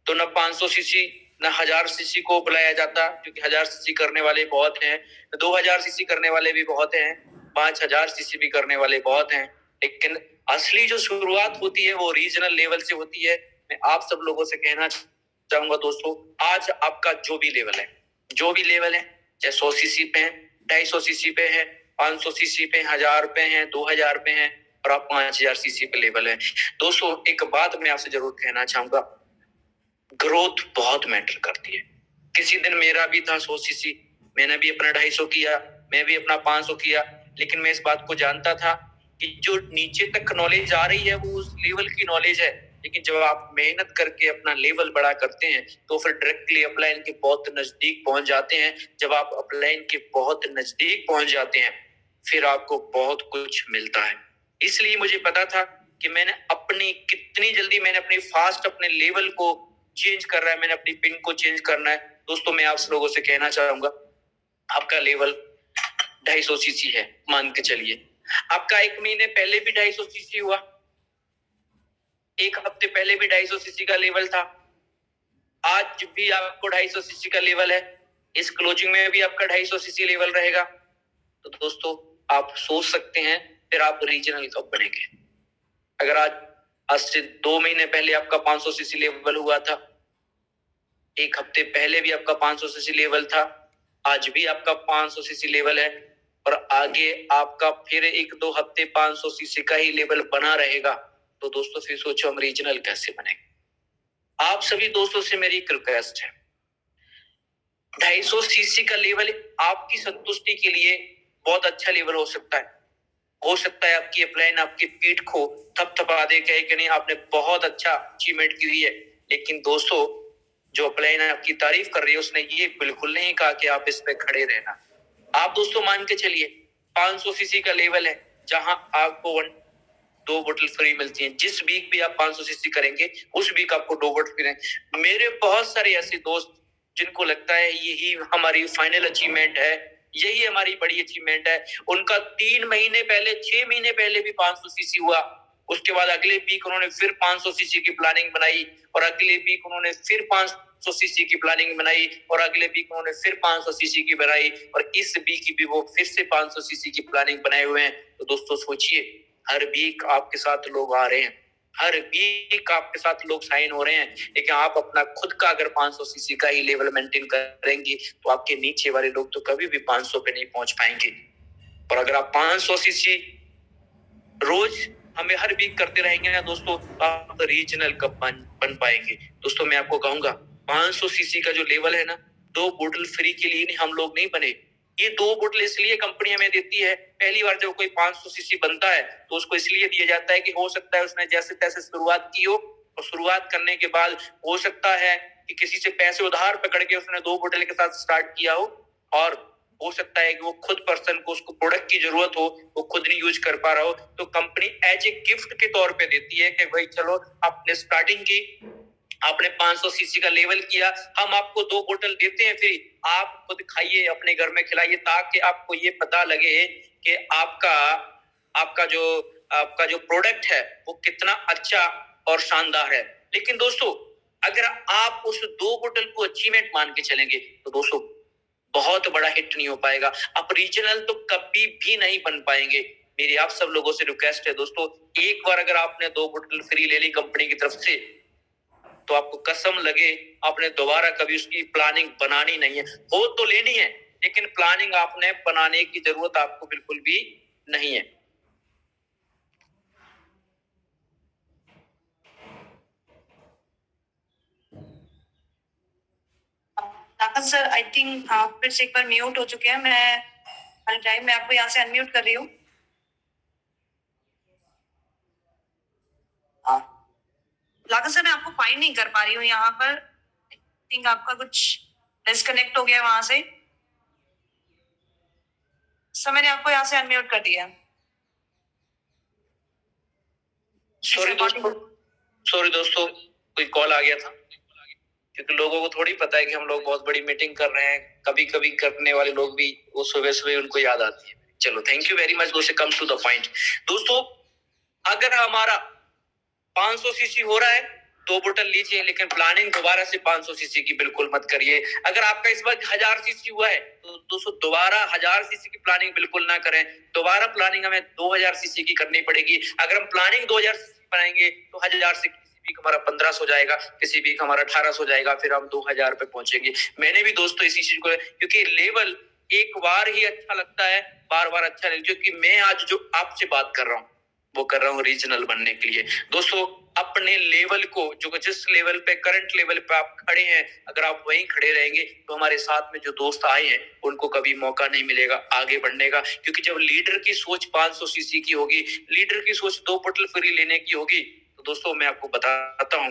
तो न 500 सीसी न 1000 सीसी को बुलाया जाता, क्योंकि 1000 सीसी करने वाले बहुत हैं, 2000 सीसी करने वाले भी बहुत हैं, 5000 सीसी भी करने वाले बहुत हैं, लेकिन असली जो शुरुआत होती है वो रीजनल लेवल से होती है। मैं आप सब लोगों से कहना चाहूंगा दोस्तों, आज आपका जो भी लेवल है, चाहे 100 सीसी पे है, 250 सीसी पे है, 500 सीसी पे, 1000 पे हैं, 2000 पे हैं और आप 5000 सीसी पे लेवल है। दोस्तों, एक बात मैं आपसे जरूर कहना चाहूंगा, ग्रोथ बहुत मैटर करती है। किसी दिन मेरा भी था 100 सीसी, मैंने भी अपना 250 किया, मैं भी अपना 500 किया, लेकिन मैं इस बात को जानता था कि जो नीचे तक नॉलेज आ रही है वो उस लेवल की नॉलेज है, लेकिन जब आप मेहनत करके अपना लेवल बड़ा करते हैं तो फिर डायरेक्टली अपलाइन के बहुत नजदीक पहुंच जाते हैं। जब आप अपलाइन के बहुत नजदीक पहुंच जाते हैं फिर आपको बहुत कुछ मिलता है। इसलिए मुझे पता था कि मैंने कितनी जल्दी मैंने अपने लेवल को चेंज कर रहा है, मैंने अपनी पिन को चेंज करना है। दोस्तों, मैं आप लोगों से कहना चाहूंगा, आपका लेवल 250 सीसी है, मान के चलिए। आपका 1 महीने पहले भी 250 सीसी हुआ, 1 हफ्ते पहले भी 250 सीसी का लेवल था, आज भी आपको 250 सीसी का लेवल है, इस क्लोजिंग में भी आपका 250 सीसी लेवल रहेगा। तो दोस्तों आप सोच सकते हैं फिर आप रीजनल कब बनेंगे। अगर आज से 2 महीने पहले आपका 500 सीसी लेवल हुआ था, 1 हफ्ते पहले भी आपका 500 सीसी लेवल था, आज भी आपका 500 सीसी लेवल है और आगे आपका फिर 1-2 हफ्ते 500 सीसी का ही लेवल बना रहेगा। तो दोस्तों फिर सोचो हम रीजनल कैसे बनेंगे। आप सभी दोस्तों से मेरी एक रिक्वेस्ट है, 250 सीसी का लेवल आपकी संतुष्टि के लिए बहुत अच्छा लेवल हो सकता है। हो सकता है आपकी अपलाइन आपकी पीठ को थपथपा दे, कहे कि नहीं आपने बहुत अच्छा अचीवमेंट की हुई है, लेकिन दोस्तों जो अपलाइन आपकी तारीफ कर रही है उसने ये बिल्कुल नहीं कहा कि आप इस पे खड़े रहना। आप दोस्तों मान के चलिए 500 सीसी का लेवल है, जहां आपको 2 बोतल फ्री मिलती हैं। जिस वीक भी आप 500 सीसी करेंगे उस वीक आपको 2 बोतल फ्री। मेरे बहुत सारे ऐसे दोस्त जिनको लगता है यही हमारी फाइनल अचीवमेंट है, यही हमारी बड़ी अचीवमेंट है, उनका 3 महीने पहले 6 महीने पहले भी 500 सीसी हुआ, उसके बाद अगले वीक उन्होंने फिर 500 सीसी की प्लानिंग बनाई और अगले वीक उन्होंने फिर 500 सीसी की प्लानिंग बनाई और अगले वीक उन्होंने फिर 500 सीसी की बनाई और इस वीक की भी वो फिर से 500 सीसी की प्लानिंग बनाए हुए हैं। तो दोस्तों सोचिए, हर वीक आपके साथ लोग आ रहे हैं, हर वीक आपके साथ लोग साइन हो रहे हैं, लेकिन आप अपना खुद का अगर 500 सीसी का ही लेवल मेंटेन करेंगे तो आपके नीचे वाले लोग तो कभी भी 500 पे नहीं पहुंच पाएंगे। और अगर आप 500 सीसी रोज हमें हर वीक करते रहेंगे ना दोस्तों, आप रीजनल कब बन पाएंगे। दोस्तों मैं आपको कहूंगा 500 सीसी का जो लेवल है ना, 2 बोतल फ्री के लिए नहीं हम लोग नहीं बने। ये 2 बोतल इसलिए कंपनी हमें देती है, पहली बार जब कोई 500 सीसी बनता है तो उसको इसलिए दिया जाता है कि हो सकता है उसने जैसे तैसे शुरुआत की हो और शुरुआत करने के बाद हो सकता है कि किसी से पैसे उधार पकड़ के उसने 2 बोतल के साथ स्टार्ट किया हो और हो सकता है कि वो खुद पर्सन को उसको प्रोडक्ट की जरूरत हो, वो खुद नहीं यूज कर पा रहा हो, तो कंपनी एज ए गिफ्ट के तौर पे देती है कि भाई चलो आपने स्टार्टिंग की, आपने 500 सीसी का लेवल किया, हम आपको 2 बोतल देते हैं फ्री, आप खुद खाइए, अपने घर में खिलाइए, ताकि आपको ये पता लगे कि आपका जो प्रोडक्ट है वो कितना अच्छा और शानदार है। लेकिन दोस्तों अगर आप उस 2 बोतल को अचीवमेंट मान के चलेंगे तो दोस्तों बहुत बड़ा हिट नहीं हो पाएगा, आप रीजनल तो कभी भी नहीं बन पाएंगे। मेरी आप सब लोगों से रिक्वेस्ट है दोस्तों, एक बार अगर आपने 2 बोतल फ्री ले ली कंपनी की तरफ से तो आपको कसम लगे आपने दोबारा कभी उसकी प्लानिंग बनानी नहीं है। हो तो लेनी है, लेकिन प्लानिंग आपने बनाने की जरूरत आपको बिल्कुल भी नहीं है। ताकत सर, आई थिंक आप फिर से एक बार म्यूट हो चुके हैं। मैं आपको यहाँ से अनम्यूट कर रही हूँ। लाकत सर, मैं आपको फाइंड नहीं कर पा रही हूँ यहाँ पर। आई थिंक आपका कुछ डिस्कनेक्ट हो गया वहां से। सर मैंने आपको यहाँ से अनम्यूट कर दिया। सॉरी दोस्तों, कोई कॉल आ गया था, क्योंकि लोगों को थोड़ी पता है कि हम लोग बहुत बड़ी मीटिंग कर रहे हैं। कभी कभी करने वाले लोग भी वो सुबह सुबह उनको याद आती है। चलो, थैंक यू वेरी मच दोस्तों, कम टू द पॉइंट। दोस्तों अगर हमारा 500 सीसी हो रहा है 2 बोतल लीजिए, लेकिन प्लानिंग दोबारा से 500 सीसी की बिल्कुल मत करिए। अगर आपका इस वक्त 1000 सीसी हुआ है तो दोस्तों दोबारा 1000 सीसी की प्लानिंग बिल्कुल ना करें। दोबारा प्लानिंग हमें 2000 सीसी की करनी पड़ेगी। अगर हम प्लानिंग 2000 सीसी बनाएंगे तो 1000 से वीक हमारा 1500 हो जाएगा, किसी वीक हमारा 1800 हो जाएगा, फिर हम 2000 पे पहुंचेंगे। मैंने भी दोस्तों इसी चीज को, क्योंकि लेवल एक बार ही अच्छा लगता है, बार बार अच्छा नहीं। क्योंकि मैं आज जो आपसे बात कर रहा हूँ वो कर रहा हूँ रीजनल बनने के लिए। दोस्तों अपने लेवल को, जो जिस लेवल पे करंट लेवल पे आप खड़े हैं, अगर आप वहीं खड़े रहेंगे तो हमारे साथ में जो दोस्त आए हैं उनको कभी मौका नहीं मिलेगा आगे बढ़ने का। क्योंकि जब लीडर की सोच 500 सीसी की होगी, लीडर की सोच 2 बोतल फ्री लेने की होगी, तो दोस्तों मैं आपको बताता हूं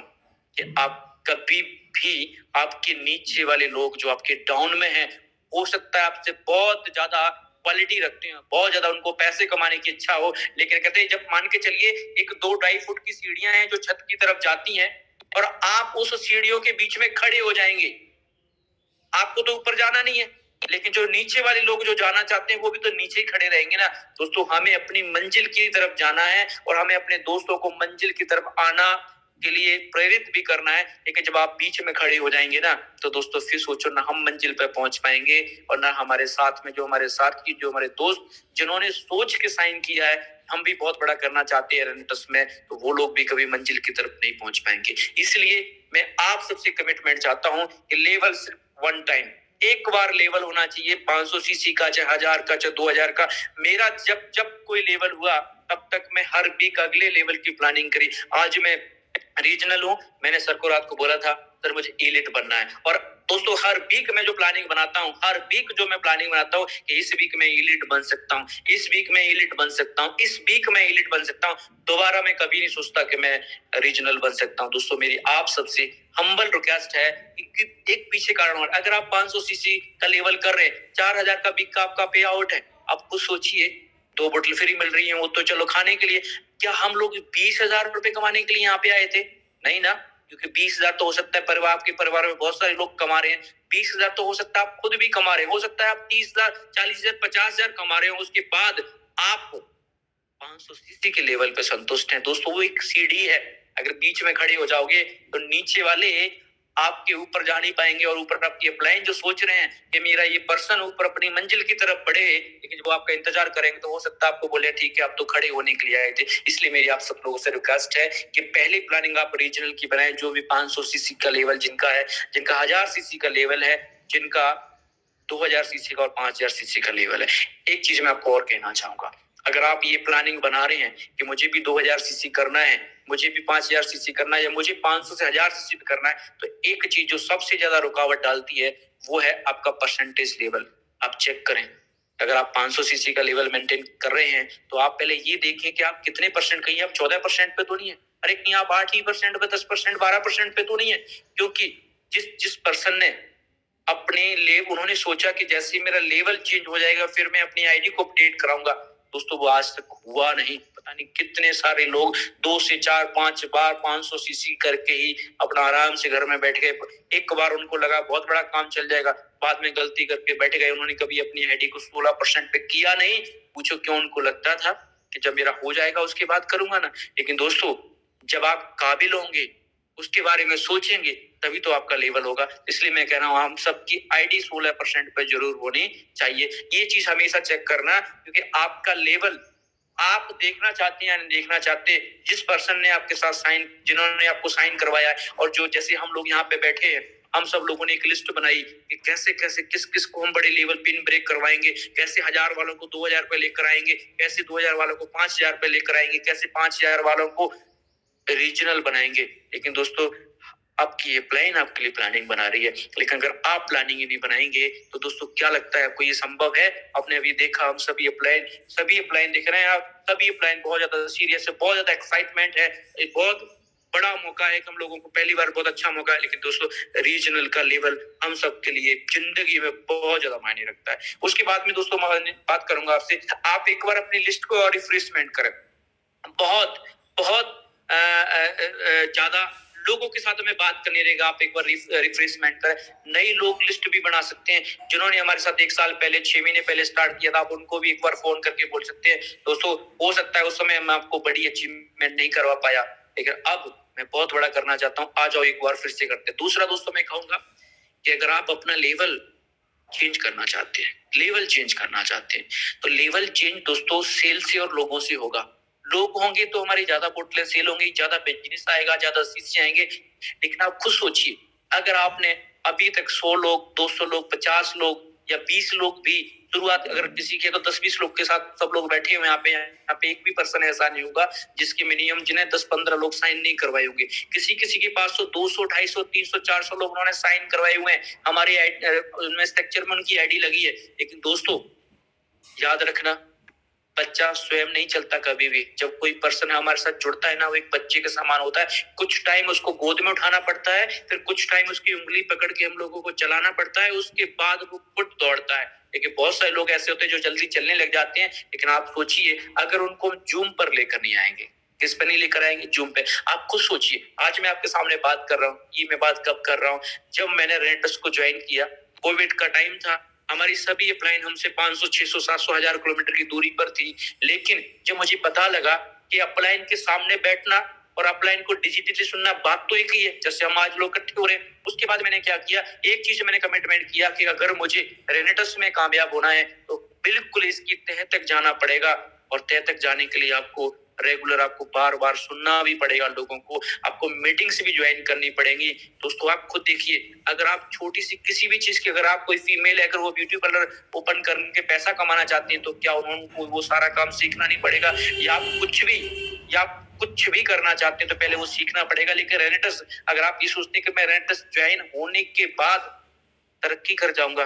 कि आप कभी भी आपके नीचे वाले लोग जो आपके डाउन में हैं, हो सकता है आपसे बहुत ज्यादा क्वालिटी रखते हैं, बहुत ज्यादा उनको पैसे कमाने की इच्छा हो, लेकिन कहते हैं जब मान के चलिए एक 2-2.5 फुट की सीढ़ियां हैं जो छत की तरफ जाती हैं और आप उस सीढ़ियों के बीच में खड़े हो जाएंगे, आपको तो ऊपर जाना नहीं है, लेकिन जो नीचे वाले लोग जो जाना चाहते हैं वो भी तो नीचे ही खड़े रहेंगे ना। दोस्तों हमें अपनी मंजिल की तरफ जाना है और हमें अपने दोस्तों को मंजिल की तरफ आना के लिए प्रेरित भी करना है। लेकिन जब आप बीच में खड़े हो जाएंगे ना तो दोस्तों फिर सोचो ना हम मंजिल पे पहुंच पाएंगे और ना हमारे साथ में जो हमारे साथी जो हमारे दोस्त जिन्होंने सोच के साइन किया है हम भी बहुत बड़ा करना चाहते हैं रेनेटस में, तो वो लोग भी कभी मंजिल की तरफ नहीं पहुंच पाएंगे। इसलिए मैं आप सबसे कमिटमेंट चाहता हूं कि लेवल सिर्फ वन टाइम, एक बार लेवल होना चाहिए 500 सीसी का, चाहे 1000 का, चाहे 2000 का। मेरा जब जब कोई लेवल हुआ तब तक मैं हर वीक अगले लेवल की प्लानिंग करी। आज मैं रीजनल हूँ, मैंने सर को रात को बोला था सर मुझे एलिट बनना है। और दोस्तों हर वीक में जो प्लानिंग बनाता हूँ, हर वीक जो मैं प्लानिंग बनाता हूँ कि इस वीक में एलिट बन सकता हूँ, इस वीक में एलिट बन सकता हूँ, इस वीक में एलिट बन सकता हूँ, दोबारा मैं कभी नहीं सोचता कि मैं रीजनल बन सकता हूँ। दोस्तों मेरी आप सबसे हम्बल रिक्वेस्ट है कि एक पीछे कारण, अगर आप 500 सीसी का लेवल कर रहे हैं, 4000 का वीक का आपका पे आउट है, आप खुद सोचिए 2 बोतल फ्री मिल रही है, वो तो चलो खाने के लिए। क्या हम लोग 20,000 रुपए कमाने के लिए यहाँ पे आए थे? नहीं ना, क्योंकि 20,000 तो हो सकता है परिवार, आपके परिवार में बहुत सारे लोग कमा रहे हैं। 20,000 तो हो सकता है आप खुद भी कमा रहे हैं, हो सकता है आप 30,000, 40,000, 50,000 कमा रहे हो, उसके बाद आप 500 सीसी के लेवल पे संतुष्ट हैं। दोस्तों वो एक सीढ़ी है, अगर बीच में खड़े हो जाओगे तो नीचे वाले आपके ऊपर जा नहीं पाएंगे और ऊपर आपकी अपलाइन जो सोच रहे हैं कि मेरा ये पर्सन ऊपर अपनी मंजिल की तरफ बढ़े, लेकिन जब आपका इंतजार करेंगे तो हो सकता है आपको बोले ठीक है आप तो खड़े होने के लिए आए थे। इसलिए मेरी आप सब लोगों से रिक्वेस्ट है कि पहली प्लानिंग आप रीजनल की बनाएं, जो भी 500 सीसी का लेवल जिनका है, जिनका 1000 सीसी का लेवल है, जिनका 2000 सीसी का और 5000 सीसी का लेवल है। एक चीज मैं आपको और कहना चाहूंगा, अगर आप ये प्लानिंग बना रहे हैं कि मुझे भी 2000 सीसी करना है, मुझे भी 5000 सीसी करना है या मुझे 500 से 1000 सीसी भी करना है, तो एक चीज जो सबसे ज्यादा रुकावट डालती है वो है आपका परसेंटेज लेवल। आप चेक करें, अगर आप 500 सीसी का लेवल मेंटेन कर रहे हैं तो आप पहले ये देखें कि आप कितने परसेंट, कहीं आप 14% पे तो नहीं है, अरे कहीं आप 8% पे, 10%, 12% पे तो नहीं है। क्योंकि जिस पर्सन ने अपने लेवल, उन्होंने सोचा कि जैसे मेरा लेवल चेंज हो जाएगा फिर मैं अपनी आईडी को अपडेट कराऊंगा, दोस्तों वो आज तक हुआ नहीं। पता नहीं कितने सारे लोग 2 से 4, 5 बार 500 सीसी करके ही अपना आराम से घर में बैठ गए। एक बार उनको लगा बहुत बड़ा काम चल जाएगा, बाद में गलती करके बैठ गए, उन्होंने कभी अपनी आईडी को 16% पे किया नहीं। पूछो क्यों? उनको लगता था कि जब मेरा हो जाएगा उसके बाद करूंगा ना। लेकिन दोस्तों जब आप काबिल होंगे, उसके बारे में सोचेंगे, तभी तो आपका लेवल होगा। इसलिए मैं कह रहा हूं हम सबकी आईडी 16% पे जरूर होनी चाहिए। ये चीज हमेशा चेक करना, क्योंकि आपका लेवल आप देखना चाहते हैं या नहीं देखना चाहते, जिस पर्सन ने आपके साथ साइन, जिन्होंने आपको साइन करवाया है, और जो जैसे हम लोग यहाँ पे बैठे हैं, हम सब लोगों ने एक लिस्ट बनाई कि कैसे कैसे किस किस को हम बड़े लेवल पिन ब्रेक करवाएंगे, कैसे 1000 वालों को 2000 पे लेकर आएंगे, कैसे 2000 वालों को 5000 पे लेकर आएंगे, कैसे 5000 वालों को रीजनल बनाएंगे। लेकिन दोस्तों आपकी ये प्लान आपके लिए प्लानिंग बना रही है, लेकिन अगर आप प्लानिंग ही नहीं बनाएंगे तो दोस्तों क्या लगता है आपको ये संभव है? आपने अभी देखा हम सभी प्लान दिख रहे हैं, आप सभी प्लान बहुत ज्यादा सीरियस है, बहुत ज्यादा एक्साइटमेंट है, एक बहुत बड़ा मौका है हम लोगों को, पहली बार बहुत अच्छा मौका है। लेकिन दोस्तों रीजनल का लेवल हम सब के लिए जिंदगी में बहुत ज्यादा मायने रखता है। उसके बाद में दोस्तों मैं बात करूंगा आपसे, आप एक बार अपनी लिस्ट को और रिफ्रेशमेंट करें। बहुत बहुत ज्यादा लोगों के साथ हमें बात करनी रहेगा, आप एक बार रिफ्रेशमेंट करें। नई लोग लिस्ट भी बना सकते हैं, जिन्होंने हमारे साथ 1 साल पहले, 6 महीने पहले स्टार्ट किया था, आप उनको भी एक बार फोन करके बोल सकते हैं। दोस्तों हो सकता है उस समय मैं आपको बड़ी अचीवमेंट नहीं करवा पाया, लेकिन अब मैं बहुत बड़ा करना चाहता हूँ, आ जाओ एक बार फिर से करते हैं। दूसरा दोस्तों मैं कहूंगा कि अगर आप अपना लेवल चेंज करना चाहते हैं, लेवल चेंज करना चाहते हैं, तो लेवल चेंज दोस्तों सेल से और लोगों से होगा। लोग होंगे तो हमारी ज्यादा बोतलें सेल होंगी, ज्यादा बिजनेस आएगा, ज्यादा शीशे आएंगे। लेकिन आप खुद सोचिए, अगर आपने अभी तक 100 लोग, 200 लोग, 50 लोग या 20 लोग भी शुरुआत अगर किसी के, तो 10-20 लोग के साथ सब लोग बैठे हुए यहाँ पे एक भी पर्सन ऐसा नहीं होगा जिसके मिनिमम जिन्हें 10-15 लोग साइन नहीं करवाए होंगे। किसी किसी के पास 200, 250, 300, 400 लोग उन्होंने साइन करवाए हुए हैं, हमारे उनमें स्ट्रक्चर में उनकी आईडी लगी है। लेकिन दोस्तों याद रखना, बच्चा स्वयं नहीं चलता कभी भी। जब कोई पर्सन हमारे साथ जुड़ता है ना, वो एक बच्चे के समान होता है। कुछ टाइम उसको गोद में उठाना पड़ता है, फिर कुछ टाइम उसकी उंगली पकड़ के हम लोगों को चलाना पड़ता है, उसके बाद वो खुद दौड़ता है। लेकिन बहुत सारे लोग ऐसे होते हैं जो जल्दी चलने लग जाते हैं, लेकिन आप सोचिए अगर उनको हम जूम पर लेकर नहीं आएंगे, किस पर नहीं लेकर आएंगे? जूम पे। आप खुद सोचिए, आज मैं आपके सामने बात कर रहा हूँ, ये मैं बात कब कर रहा हूँ? जब मैंने रेनेटस को ज्वाइन किया, कोविड का टाइम था, हमारी सभी अपलाइन हमसे 500, 600, 700, 1000 किलोमीटर की दूरी पर थी। लेकिन जब मुझे पता लगा कि अपलाइन के सामने बैठना और अपलाइन को डिजिटली सुनना बात तो एक ही है, जैसे हम आज लोग इकट्ठे हो रहे हैं। उसके बाद मैंने क्या किया, एक चीज मैंने कमिटमेंट किया कि अगर मुझे रेनेटस में कामयाब होना है तो बिल्कुल इसकी तह तक जाना पड़ेगा, और तह तक जाने के लिए आपको रेगुलर, आपको बार बार सुनना भी पड़ेगा लोगों को, आपको मीटिंग्स भी ज्वाइन करनी पड़ेंगी। दोस्तों आप खुद देखिए, अगर आप छोटी सी किसी भी चीज की, अगर आप कोई फीमेल है, अगर वो ब्यूटी पार्लर ओपन करके पैसा कमाना चाहती है, तो क्या उनको वो सारा काम सीखना नहीं पड़ेगा? या आप कुछ भी करना चाहते हैं तो पहले वो सीखना पड़ेगा। लेकिन रेनेटस, अगर आप ये सोचते हैं कि मैं रेनेटस ज्वाइन होने के बाद तरक्की कर जाऊंगा,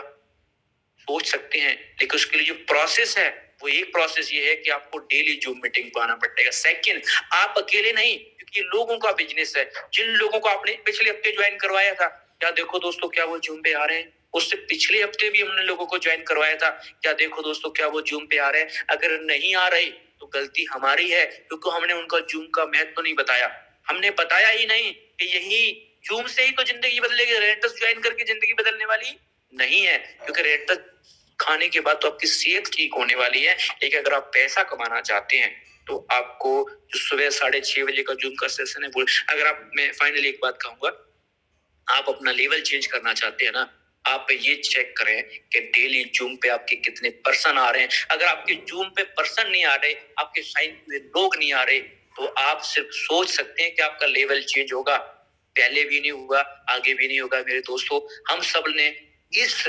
सोच सकते हैं, लेकिन उसके लिए जो प्रोसेस है वो एक प्रोसेस ये है कि आपको डेली जूम मीटिंग को आना पड़ेगा। सेकंड, आप अकेले नहीं, क्योंकि लोगों का बिजनेस है। जिन लोगों को आपने पिछले हफ्ते ज्वाइन करवाया था, क्या देखो दोस्तों क्या वो जूम पे आ रहे हैं? उससे पिछले हफ्ते भी हमने लोगों को ज्वाइन करवाया था, क्या देखो दोस्तों क्या वो जूम पे आ रहे हैं? अगर नहीं आ रहे तो गलती हमारी है, क्योंकि हमने उनका जूम का महत्व नहीं बताया। हमने बताया ही नहीं कि यही जूम से ही तो जिंदगी बदलेगी, रेनेटस ज्वाइन करके जिंदगी बदलने वाली नहीं है। क्योंकि रेनेटस खाने के बाद तो आपकी सेहत ठीक होने वाली है, लेकिन अगर आप पैसा कमाना चाहते हैं तो आपको जो सुबह 6:30 बजे का जूम का सेशन है, अगर आप, मैं फाइनली एक बात कहूंगा, आप अपना लेवल चेंज करना चाहते हैं ना, आप ये चेक करें कि डेली जूम पे आपके कितने पर्सन आ रहे हैं। अगर आपके जूम पे पर्सन नहीं आ रहे, आपके साइन में लोग नहीं आ रहे, तो आप सिर्फ सोच सकते हैं कि आपका लेवल चेंज होगा। पहले भी नहीं हुआ, आगे भी नहीं होगा। मेरे दोस्तों, हम सब ने इस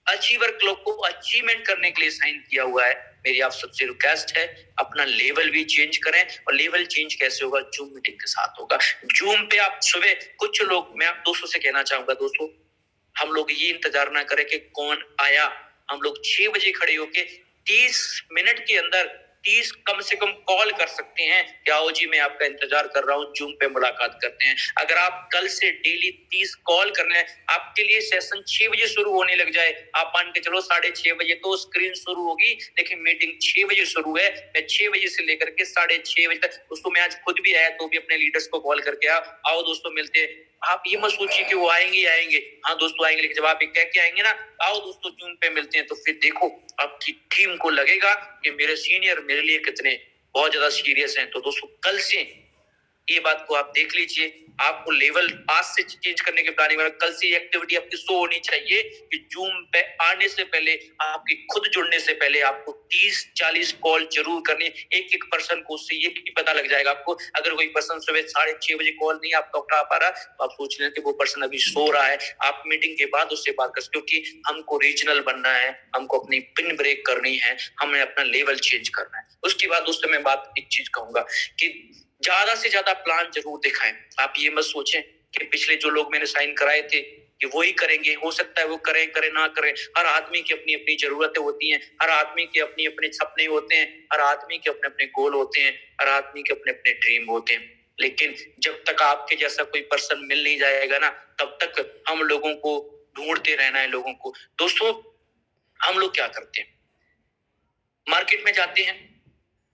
अचीवर क्लब को अचीवमेंट करने के लिए साइन किया हुआ है। मेरी आप सबसे रिक्वेस्ट है, अपना लेवल भी चेंज करें। और लेवल चेंज कैसे होगा? जूम मीटिंग के साथ होगा। जूम पे आप सुबह, कुछ लोग, मैं आप दोस्तों से कहना चाहूंगा, दोस्तों हम लोग ये इंतजार ना करें कि कौन आया। हम लोग 6 बजे खड़े होके 30 मिनट के अंदर 30 कम से कम कॉल कर सकते हैं कि आओ जी मैं आपका इंतजार कर रहा हूँ, जूम पे मुलाकात करते हैं। अगर आप कल से डेली 30 कॉल करना है, आपके लिए सेशन 6 बजे शुरू होने लग जाए, आप मान के चलो 6:30 बजे तो स्क्रीन शुरू होगी, लेकिन मीटिंग 6 बजे शुरू है। मैं 6 बजे से लेकर के 6:30 बजे तक, दोस्तों मैं आज खुद भी आया तो भी अपने लीडर्स को कॉल करके आओ दोस्तों मिलते हैं। आप ये मत सोचिए कि वो आएंगे। हाँ दोस्तों आएंगे, लेकिन जब आप कह के आएंगे ना आओ दोस्तों जूम पे मिलते हैं, तो फिर देखो आपकी टीम को लगेगा कि मेरे सीनियर मेरे लिए कितने बहुत ज्यादा सीरियस हैं। तो दोस्तों कल से ये बात को आप देख लीजिए, आपको लेवल आज से चेंज करने के प्लानिंग में, कल से ये एक्टिविटी आपकी शो होनी चाहिए कि जूम पे आने से पहले, आपकी खुद जुड़ने से पहले आपको 30-40 कॉल जरूर करनी है एक एक पर्सन को। उससे ये भी पता लग जाएगा आपको, अगर कोई पर्सन सुबह 6:30 बजे कॉल नहीं आपका उठा पा रहा, तो आप सोच लें कि वो पर्सन अभी सो रहा है। आप मीटिंग के बाद उससे बात कर, क्योंकि हमको रीजनल बनना है, हमको अपनी पिन ब्रेक करनी है, हमें अपना लेवल चेंज करना है। उसके बाद दोस्तों मैं बात एक चीज कहूंगा कि ज्यादा से ज्यादा प्लान जरूर दिखाएं। आप ये मत सोचें कि पिछले जो लोग मैंने साइन कराए थे कि वो ही करेंगे, हो सकता है वो करें ना करें। हर आदमी की अपनी अपनी जरूरतें होती हैं, हर आदमी के अपने अपने सपने होते हैं, हर आदमी के अपने अपने गोल होते हैं, हर आदमी के अपने अपने ड्रीम होते हैं। लेकिन जब तक आपके जैसा कोई पर्सन मिल नहीं जाएगा ना, तब तक हम लोगों को ढूंढते रहना है लोगों को। दोस्तों हम लोग क्या करते हैं, मार्केट में जाते हैं,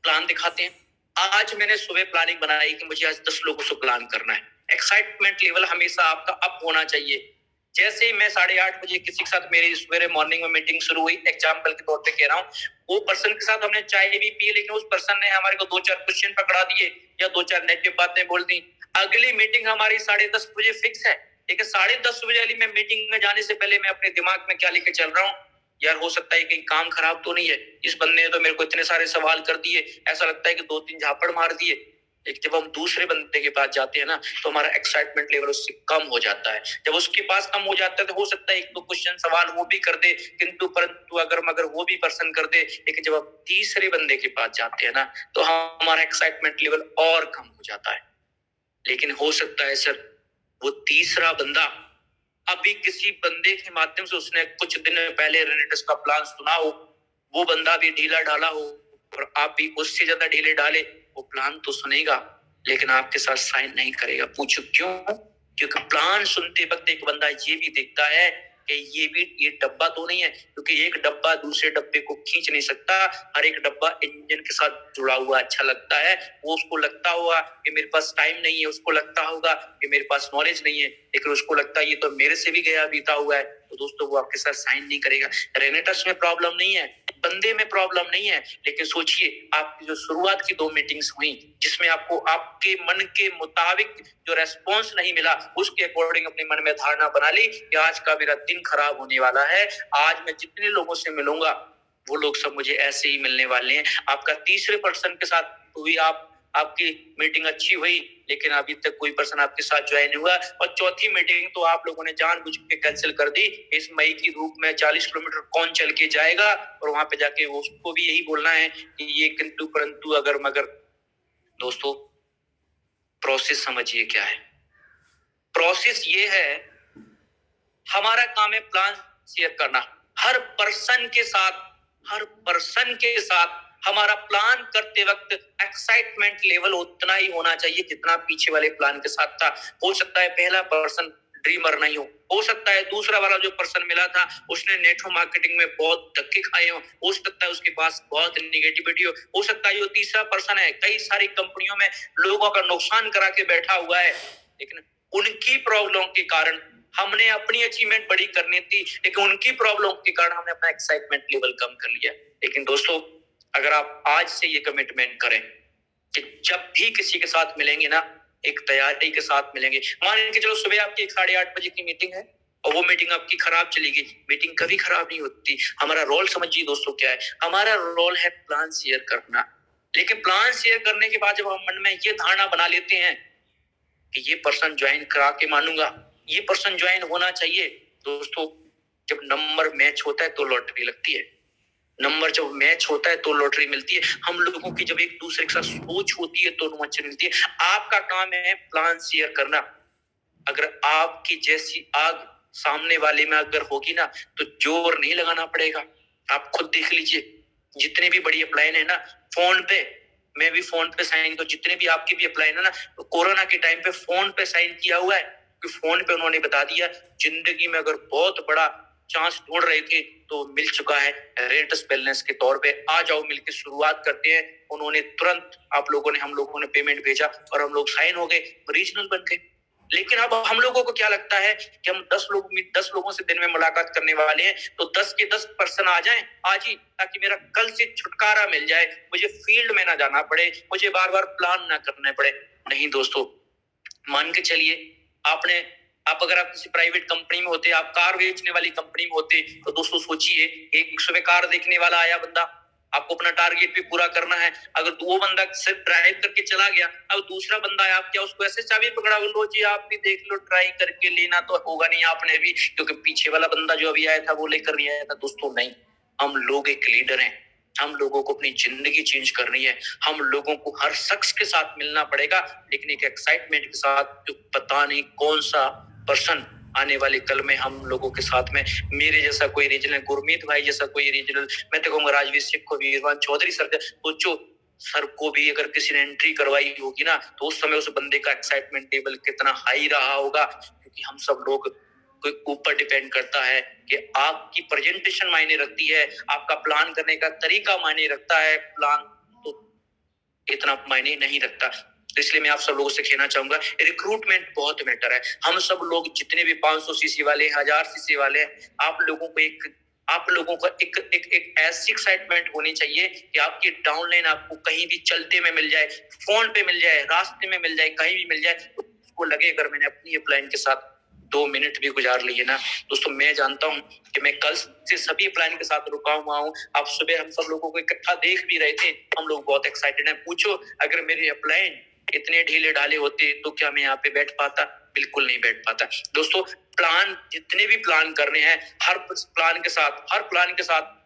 प्लान दिखाते हैं। आज मैंने सुबह प्लानिंग बनाई कि मुझे आज 10 लोगों से प्लान करना है। एक्साइटमेंट लेवल हमेशा आपका अप होना चाहिए। जैसे ही मैं 8:30 बजे किसी के साथ मेरी सवेरे मॉर्निंग में मीटिंग शुरू हुई, एग्जाम्पल के तौर पे कह रहा हूँ, वो पर्सन के साथ हमने चाय भी पी, लेकिन उस पर्सन ने हमारे को 2-4 क्वेश्चन पकड़ा दिए या 2-4 नेगेटिव बातें बोल दी। अगली मीटिंग हमारी 10:30 बजे फिक्स है, लेकिन 10:30 बजे वाली मैं मीटिंग में जाने से पहले मैं अपने दिमाग में क्या लेके चल रहा हूँ, यार हो सकता है कहीं काम खराब तो नहीं है, इस बंदे ने तो मेरे को इतने सारे सवाल कर दिए, ऐसा लगता है कि 2-3 झापड़ मार दिए। लेकिन जब हम दूसरे बंदे के पास जाते हैं ना, तो हमारा एक्साइटमेंट लेवल उससे कम हो जाता है। जब उसके पास कम हो जाता है तो हो सकता है 1-2 क्वेश्चन सवाल वो भी कर दे, किंतु परंतु अगर मगर वो भी पर्सन कर दे। लेकिन जब आप तीसरे बंदे के पास जाते हैं ना, तो हमारा एक्साइटमेंट लेवल और कम हो जाता है। लेकिन हो सकता है सर वो तीसरा बंदा अभी किसी बंदे के माध्यम से उसने कुछ दिन पहले रेनेटस का प्लान सुना हो, वो बंदा भी ढीला ढाला हो और आप भी उससे ज्यादा ढीले ढाले, वो प्लान तो सुनेगा लेकिन आपके साथ साइन नहीं करेगा। पूछो क्यों? क्योंकि प्लान सुनते वक्त एक बंदा ये भी देखता है कि ये डब्बा तो नहीं है, क्योंकि एक डब्बा दूसरे डब्बे को खींच नहीं सकता। हर एक डब्बा इंजन के साथ जुड़ा हुआ अच्छा लगता है। वो उसको लगता होगा कि मेरे पास टाइम नहीं है, उसको लगता होगा कि मेरे पास नॉलेज नहीं है, लेकिन उसको लगता है ये तो मेरे से भी गया बीता हुआ है, तो दोस्तों वो आपके साथ साइन नहीं करेगा। रेनेटस में प्रॉब्लम नहीं है, बंदे में प्रॉब्लम नहीं है, लेकिन सोचिए आपकी जो शुरुआत की 2 मीटिंग्स हुई जिसमें आपको आपके मन के मुताबिक जो रेस्पॉन्स नहीं मिला, उसके अकॉर्डिंग अपने मन में धारणा बना ली कि आज का मेरा दिन खराब होने वाला है, आज मैं जितने लोगों से मिलूंगा वो लोग सब मुझे ऐसे ही मिलने वाले हैं। आपका तीसरे पर्सन के साथ हुई आपकी मीटिंग अच्छी हुई, लेकिन अभी तक कोई पर्सन आपके साथ ज्वाइन हुआ, और चौथी मीटिंग तो आप लोगों ने जानबूझ के कैंसिल कर दी। इस मई की धूप में 40 किलोमीटर कौन चल के जाएगा, और वहां पे जाके वो उसको भी यही बोलना है कि ये किंतु परंतु अगर मगर। दोस्तों प्रोसेस समझिए क्या है। प्रोसेस ये है, हमारा काम है प्लान शेयर करना। हर पर्सन के साथ हमारा प्लान करते वक्त एक्साइटमेंट लेवल उतना ही होना चाहिए जितना पीछे वाले प्लान के साथ था। हो सकता है पहला पर्सन ड्रीमर नहीं हो सकता है दूसरा वाला जो पर्सन मिला था उसने नेटवर्क मार्केटिंग में बहुत धक्के खाए हो सकता है उसके पास बहुत निगेटिविटी हो सकता है जो तीसरा पर्सन है कई सारी कंपनियों में लोगों का नुकसान करा के बैठा हुआ है, लेकिन उनकी प्रॉब्लम के कारण हमने अपनी अचीवमेंट बड़ी करनी थी, लेकिन उनकी प्रॉब्लम के कारण हमने अपना एक्साइटमेंट लेवल कम कर लिया। लेकिन दोस्तों अगर आप आज से ये कमिटमेंट करें कि जब भी किसी के साथ मिलेंगे ना एक तैयारी के साथ मिलेंगे। मान लीजिए चलो सुबह आपकी 8:30 बजे की मीटिंग है और वो मीटिंग आपकी खराब चली गई। मीटिंग कभी खराब नहीं होती। हमारा रोल समझिए दोस्तों क्या है, हमारा रोल है प्लान शेयर करना। लेकिन प्लान शेयर करने के बाद जब हम मन में ये धारणा बना लेते हैं कि ये पर्सन ज्वाइन करा के मानूंगा, ये पर्सन ज्वाइन होना चाहिए। दोस्तों जब नंबर मैच होता है तो लॉटरी लगती है, नंबर जब मैच होता है तो लॉटरी मिलती है। हम लोगों की जब एक दूसरे के साथ सोच होती है तो रोमांचन मिलती है। आपका काम है प्लान शेयर करना। अगर आपकी जैसी आग सामने वाले में अगर होगी ना तो जोर नहीं लगाना पड़ेगा। आप खुद देख लीजिए जितने भी बड़ी अपलाइन है ना, फोन पे मैं भी फोन पे साइन, तो जितने भी आपके भी अपलाइन है ना तो कोरोना के टाइम पे फोन पे साइन किया हुआ है, क्योंकि फोन पे उन्होंने बता दिया जिंदगी में अगर बहुत बड़ा चांस ढूंढ रहे थे तो मिल चुका है। रेंटस बैलेंस के तौर पे आ जाओ मिलकर शुरुआत करते हैं। उन्होंने तुरंत हम लोगों ने पेमेंट भेजा और हम लोग साइन हो गए, रीजनल बन गए। लेकिन अब हम लोगों को क्या लगता है कि हम 10 लोगों से दिन में मुलाकात करने वाले हैं तो 10 के 10 पर्सन आ जाएं आज ही, ताकि मेरा कल से छुटकारा मिल जाए, मुझे फील्ड में ना जाना पड़े, मुझे बार बार प्लान ना करने पड़े। नहीं दोस्तों, मान के चलिए आप अगर आप किसी प्राइवेट कंपनी में होते, आप कार बेचने वाली कंपनी में होते, तो दोस्तों सोचिए एक सुबह कार देखने वाला आया बंदा, आपको अपना टारगेट भी पूरा करना है। अगर वो बंदा सिर्फ ड्राइव करके चला गया, अब दूसरा बंदा है, आप क्या उसको ऐसे चाबी पकड़ा लो जी आप भी देख लो, ट्राई करके लेना तो होगा नहीं आपने भी, क्योंकि पीछे वाला बंदा जो अभी आया था वो लेकर नहीं आया था। दोस्तों नहीं, हम लोग एक लीडर हैं, हम लोगों को अपनी जिंदगी चेंज करनी है। हम लोगों को हर शख्स के साथ मिलना पड़ेगा, लेकिन एक एक्साइटमेंट के साथ, जो पता नहीं कौन सा पर्सन आने वाले कल में हम लोगों के साथ में, मेरे जैसा कोई रीजनल, गुरमीत भाई जैसा कोई रीजनल, मैं तो कहूंगा राजवीर सिंह को, वीरवान चौधरी सर, सोचो सर को भी अगर किसी ने एंट्री करवाई होगी ना तो उस समय उस बंदे का एक्साइटमेंट लेवल कितना हाई रहा होगा। क्योंकि हम सब लोग के ऊपर डिपेंड करता है कि आपकी प्रेजेंटेशन मायने रखती है, आपका प्लान करने का तरीका मायने रखता है, प्लान तो इतना मायने नहीं रखता। तो इसलिए मैं आप सब लोगों से कहना चाहूंगा रिक्रूटमेंट बहुत मैटर है। हम सब लोग जितने भी 500 सीसी वाले, 1000 सीसी वाले, आप लोगों को एक ऐसी एक्साइटमेंट होनी चाहिए कि आपकी डाउनलाइन आपको कहीं भी चलते में मिल जाए, फोन पे मिल जाए, रास्ते में मिल जाए, कहीं भी मिल जाए, तो उसको लगे अगर मैंने अपनी अपलाइन के साथ 2 मिनट भी गुजार लिए ना। दोस्तों मैं जानता हूं कि मैं कल से सभी प्लान के साथ रुका हुआ हूं। आप सुबह हम सब लोगों को इकट्ठा देख भी रहे थे, हम लोग बहुत एक्साइटेड हैं। पूछो अगर मेरे अपलाइन इतने ढीले ढाले होते तो क्या मैं यहाँ पे बैठ पाता? बिल्कुल नहीं बैठ पाता। दोस्तों प्लान जितने भी प्लान करने हैं, हर प्लान के साथ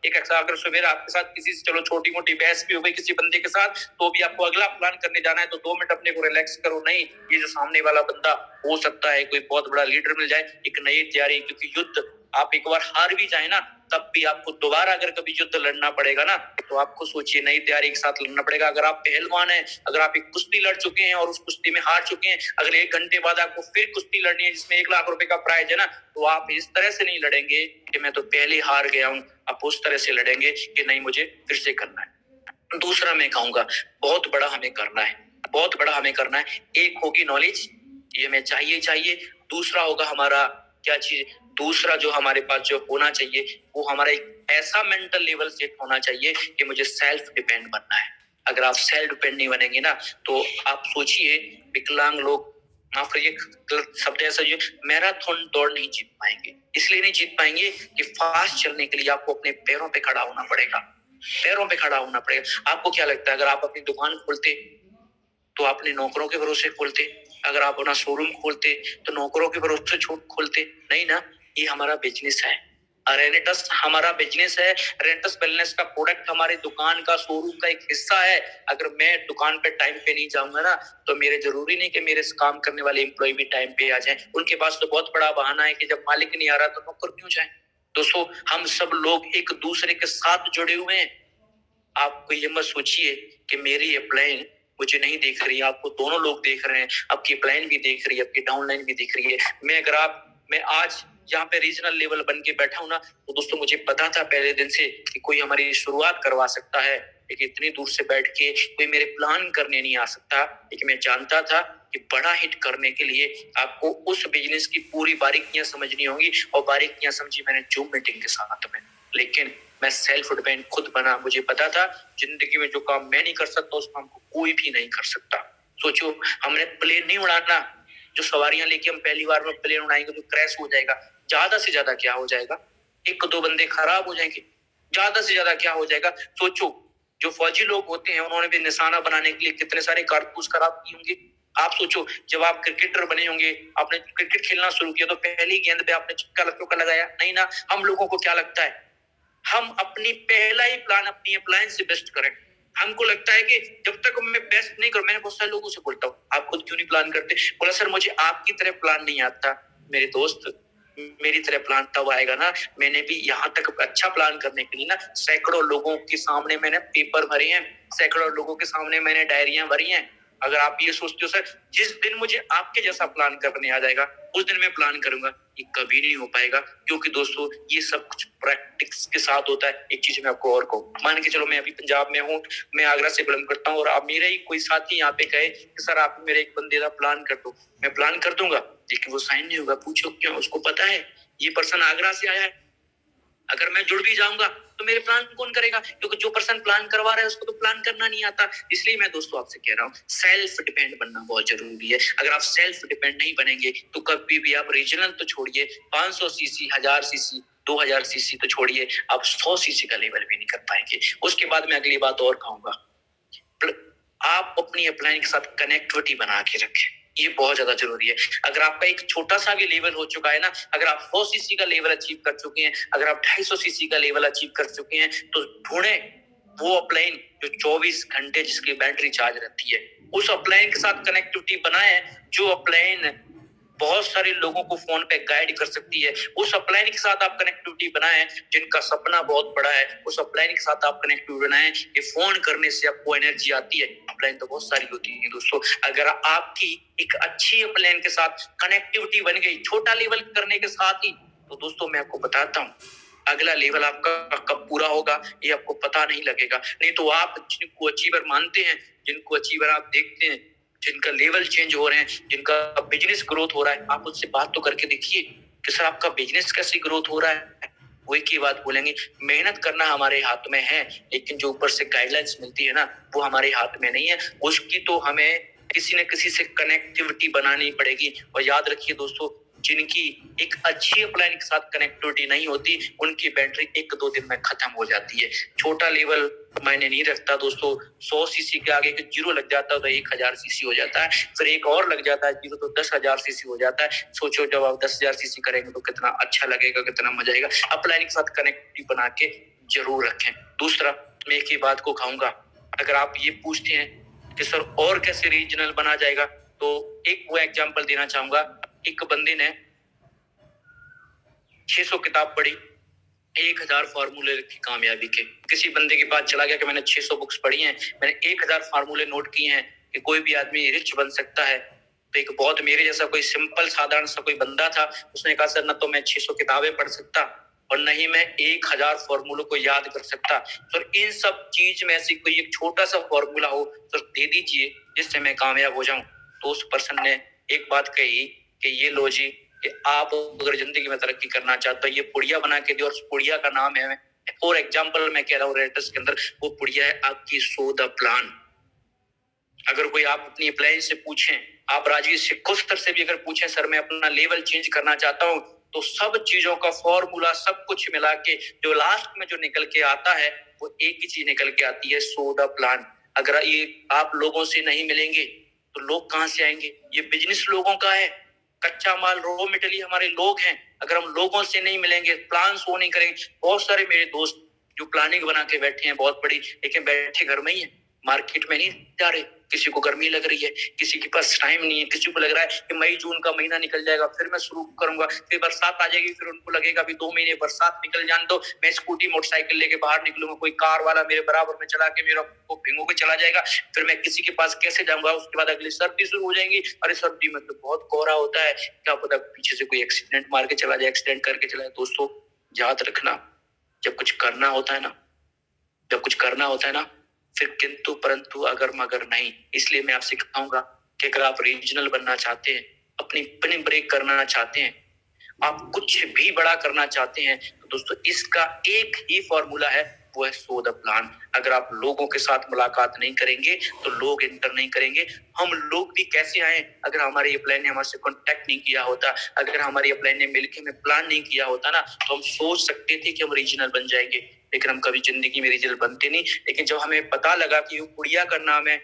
एक अगर सुबह आपके साथ किसी से चलो छोटी मोटी बहस भी हो गई किसी बंदे के साथ, तो भी आपको अगला प्लान करने जाना है तो 2 मिनट अपने को रिलैक्स करो। नहीं, ये जो सामने वाला बंदा हो सकता है कोई बहुत बड़ा लीडर मिल जाए, एक नई तैयारी, क्योंकि युद्ध आप एक बार हार भी जाए ना, तब भी आपको दोबारा अगर कभी युद्ध लड़ना पड़ेगा ना, तो आपको सोचिए नई तैयारी के साथ लड़ना पड़ेगा। अगर आप पहलवान हैं, अगर आप एक कुश्ती लड़ चुके हैं और उस कुश्ती में हार चुके हैं, अगर 1 घंटे बाद आपको फिर कुश्ती लड़नी है जिसमें 1 लाख रुपए का प्राइज है ना, तो आप इस तरह से नहीं लड़ेंगे कि मैं तो पहले हार गया हूं। आप उस तरह से लड़ेंगे कि नहीं, मुझे फिर से करना है। दूसरा मैं कहूंगा, बहुत बड़ा हमें करना है, बहुत बड़ा हमें करना है। एक होगी नॉलेज, ये हमें चाहिए। दूसरा होगा हमारा क्या चीज, दूसरा जो हमारे पास जो होना चाहिए वो हमारा एक ऐसा मेंटल लेवल सेट होना चाहिए कि मुझे सेल्फ डिपेंड बनना है। अगर आप सेल्फ डिपेंड नहीं बनेंगे ना, तो आप सोचिए विकलांग लोग, माफ करिए शब्द ऐसा, जो मैराथन दौड़ नहीं जीत पाएंगे। इसलिए नहीं जीत पाएंगे कि फास्ट चलने के लिए आपको अपने पैरों पे खड़ा होना पड़ेगा, पैरों पे खड़ा होना पड़ेगा। आपको क्या लगता है, अगर आप अपनी दुकान खोलते तो अपने नौकरों के भरोसे खोलते? अगर आप अपना शोरूम खोलते तो नौकरों के भरोसे खोलते? नहीं ना, ये हमारा बिजनेस है। रेनेटस हमारा बिजनेस है। रेनेटस वेलनेस का प्रोडक्ट हमारी दुकान का, शोरूम का एक हिस्सा है। अगर मैं दुकान पे टाइम पे नहीं जाऊंगा ना, तो मेरे जरूरी नहीं कि मेरे काम करने वाले एम्प्लॉय भी टाइम पे आ जाएं। उनके पास तो बहुत बड़ा बहाना है कि जब मालिक नहीं आ रहा तो नौकर क्यों जाए। दोस्तों, हम सब लोग एक दूसरे के साथ जुड़े हुए हैं। आपको ये मत सोचिए कि मेरी अपलाइन मुझे नहीं देख रही है, आपको दोनों लोग देख रहे हैं। आपकी अपलाइन भी देख रही है, आपकी डाउनलाइन भी देख रही है। मैं आज यहाँ पे रीजनल लेवल बन के बैठा हूँ ना, तो दोस्तों मुझे पता था पहले दिन से कि कोई हमारी शुरुआत करवा सकता है, लेकिन इतनी दूर से बैठ के कोई मेरे प्लान करने नहीं आ सकता। लेकिन मैं जानता था कि बड़ा हिट करने के लिए आपको उस बिजनेस की पूरी बारीकियां समझनी होंगी, और बारीकियां समझी मैंने जूम मीटिंग के साथ में। लेकिन मैं सेल्फ डिपेंड खुद बना। मुझे पता था जिंदगी में जो काम मैं नहीं कर सकता उस काम को कोई भी नहीं कर सकता। सोचो, हमने प्लेन नहीं उड़ाना, जो सवारियां लेके हम पहली बार में प्लेन उड़ाएंगे तो क्रैश हो जाएगा। ज्यादा से ज्यादा क्या हो जाएगा, 1-2 बंदे खराब हो जाएंगे। ज्यादा से ज्यादा क्या हो जाएगा। सोचो, जो फौजी लोग होते हैं उन्होंने भी निशाना बनाने के लिए कितने सारे कारतूस खराब किए होंगे। आप सोचो, जब आप क्रिकेटर बने होंगे, आपने क्रिकेट खेलना शुरू किया तो पहली गेंद पे आपने चक्का लगाया नहीं ना। हम लोगों को क्या लगता है, हम अपनी पहला ही प्लान अपनी अप्लायंस से बेस्ट करें। हमको लगता है कि जब तक मैं बेस्ट नहीं करूं, मैंने बहुत सारे लोगों से बोलता हूँ, आप खुद क्यों नहीं प्लान करते? बोला सर मुझे आपकी तरह प्लान नहीं आता। मेरे दोस्त, मेरी तरह प्लान तब आएगा ना, मैंने भी यहाँ तक अच्छा प्लान करने के लिए ना सैकड़ों लोगों के सामने मैंने पेपर भरे हैं, सैकड़ों लोगों के सामने मैंने डायरियां भरी हैं। अगर आप ये सोचते हो सर जिस दिन मुझे आपके जैसा प्लान करने आ जाएगा उस दिन मैं प्लान करूंगा, ये कभी नहीं हो पाएगा। क्योंकि दोस्तों ये सब कुछ प्रैक्टिस के साथ होता है। एक चीज मैं आपको और कहूँ, मान के चलो मैं अभी पंजाब में हूँ, मैं आगरा से बिलोंग करता हूँ, और आप मेरा ही कोई साथी यहाँ पे कहे कि सर आप मेरे एक बंदे का प्लान कर दो, मैं प्लान कर दूंगा, लेकिन वो साइन नहीं होगा। पूछो क्यों? उसको पता है ये पर्सन आगरा से आया है, अगर मैं जुड़ भी जाऊंगा तो मेरे प्लान कौन करेगा? क्योंकि जो पर्सन प्लान करवा रहा है उसको तो प्लान करना नहीं आता। इसलिए मैं दोस्तों आपसे कह रहा हूँ, सेल्फ डिपेंड बनना बहुत जरूरी है। अगर आप सेल्फ डिपेंड नहीं बनेंगे तो कभी भी आप रीजनल तो छोड़िए, 500 सीसी, 1000 सीसी, 2000 सीसी तो छोड़िए, आप 100 सीसी का लेवल भी नहीं कर पाएंगे। उसके बाद मैं अगली बात और कहूंगा, आप अपनी अपलाइन के साथ कनेक्टिविटी बना के रखें, ये बहुत ज्यादा जरूरी है। अगर आपका एक छोटा सा भी लेवल हो चुका है ना, अगर आप 100 सीसी का लेवल अचीव कर चुके हैं, अगर आप 250 सीसी का लेवल अचीव कर चुके हैं, तो ढूंढें वो अपलाइन जो 24 घंटे जिसकी बैटरी चार्ज रहती है, उस अपलाइन के साथ कनेक्टिविटी बनाएं, जो अपलाइन बहुत सारे लोगों को फोन पे गाइड कर सकती है। उस अपलाइन के साथ आप कनेक्टिविटी बनाएं जिनका सपना बहुत बड़ा है, उस अपलाइन के साथ आप कनेक्टिविटी बनाएं कि फोन करने से आपको एनर्जी आती है। अपलाइन तो बहुत सारी होती है दोस्तों, अगर आपकी एक अच्छी अपलाइन के साथ कनेक्टिविटी बन गई छोटा लेवल करने के साथ ही, तो दोस्तों मैं आपको बताता हूँ अगला लेवल आपका कब पूरा होगा ये आपको पता नहीं लगेगा। नहीं तो आप जिनको अचीवर मानते हैं, जिनको अचीवर आप देखते हैं, जिनका लेवल चेंज हो रहे हैं, जिनका बिजनेस ग्रोथ हो रहा है, आप उनसे बात तो करके देखिए कि सर आपका बिजनेस कैसे ग्रोथ हो रहा है। वो एक ही बात बोलेंगे, मेहनत करना हमारे हाथ में है, लेकिन जो ऊपर से गाइडलाइंस मिलती है ना वो हमारे हाथ में नहीं है। उसकी तो हमें किसी न किसी से कनेक्टिविटी बनानी पड़ेगी। और याद रखिए दोस्तों, जिनकी एक अच्छी अपलाइन के साथ कनेक्टिविटी नहीं होती उनकी बैटरी 1-2 दिन में खत्म हो जाती है। छोटा लेवल मायने नहीं रखता दोस्तों, 100 सीसी के आगे के जीरो लग जाता है तो 1000 सीसी हो जाता है, फिर एक और लग जाता है जीरो तो 10,000 सीसी हो जाता है। सोचो जब आप 10,000 सीसी करेंगे तो कितना अच्छा लगेगा, कितना मजा आएगा। अपलाइन के साथ कनेक्टिविटी बना के जरूर रखें। दूसरा मैं एक ही बात को कहूंगा, अगर आप ये पूछते हैं कि सर और कैसे रीजनल बना जाएगा, तो एक वो एग्जांपल देना चाहूंगा। एक बंदे ने 600 किताब पढ़ी, 1000 फार्मूले की कामयाबी के। किसी बंदे के पास चला गया कि मैंने 600 बुक्स पढ़ी हैं, मैंने 1000 फार्मूले नोट किए हैं कि कोई भी आदमी रिच बन सकता है। तो एक बहुत मेरे जैसा कोई सिंपल साधारण सा कोई बंदा था, उसने कहा सर ना तो मैं 600 किताबें पढ़ सकता और नहीं मैं 1000 फॉर्मूलों को याद कर सकता। तो इन सब चीज में से कोई एक छोटा सा फॉर्मूला हो तो दे दीजिए जिससे मैं कामयाब हो जाऊं। तो उस पर्सन ने एक बात कही कि ये लो जी, कि आप अगर जिंदगी में तरक्की करना चाहते हो ये पुड़िया बना के दियो, और उस पुड़िया का नाम है, फॉर एग्जाम्पल मैं कह रहा हूँ रेटर्स के अंदर, वो पुड़िया है आपकी सो द प्लान। अगर कोई आप अपनी अप्लाइन से पूछें, आप राजवीर सिक्को सर से भी अगर पूछें सर मैं अपना लेवल चेंज करना चाहता हूँ, तो सब चीजों का फॉर्मूला सब कुछ मिला के जो लास्ट में जो निकल के आता है वो एक ही चीज निकल के आती है, सो द प्लान। अगर ये आप लोगों से नहीं मिलेंगे तो लोग कहाँ से आएंगे? ये बिजनेस लोगों का है, कच्चा माल रॉ मटेरियल हमारे लोग हैं। अगर हम लोगों से नहीं मिलेंगे, प्लान शो नहीं करेंगे। बहुत सारे मेरे दोस्त जो प्लानिंग बना के बैठे हैं बहुत बड़ी, लेकिन बैठे घर में ही है, मार्केट में नहीं जा रहे। किसी को गर्मी लग रही है, किसी के पास टाइम नहीं है, किसी को लग रहा है कि मई जून का महीना निकल जाएगा फिर मैं शुरू करूंगा, फिर बरसात आ जाएगी, फिर उनको लगेगा अभी 2 महीने बरसात निकल जाने दो, मैं स्कूटी मोटरसाइकिल लेके बाहर निकलूंगा, कोई कार वाला मेरे बराबर में चला के मेरा को भिंगो के चला जाएगा, फिर मैं किसी के पास कैसे जाऊंगा। उसके बाद अगली सर्दी शुरू हो जाएगी, अरे सर्दी में तो बहुत कोहरा होता है, क्या पता पीछे से कोई एक्सीडेंट मार के चला जाए, एक्सीडेंट करके चला जाए। दोस्तों याद रखना, जब कुछ करना होता है ना, फिर किंतु परंतु अगर मगर नहीं। इसलिए मैं आपसे कहूंगा कि अगर आप रीजनल बनना चाहते हैं, अपनी पिन ब्रेक करना चाहते हैं, आप कुछ भी बड़ा करना चाहते हैं, तो दोस्तों इसका एक ही फॉर्मूला है, वो है सो द प्लान। अगर आप लोगों के साथ मुलाकात नहीं करेंगे तो लोग एंटर नहीं करेंगे। हम लोग भी कैसे आए? अगर हमारे प्लान ने हमसे कांटेक्ट नहीं किया होता, अगर हमारे प्लान ने मिलके में प्लान नहीं किया होता ना, तो हम सोच सकते थे कि हम रीजनल बन जाएंगे, लेकिन हम कभी जिंदगी में रीजनल बनते नहीं। लेकिन जब हमें पता लगा कि वो पुड़िया का नाम है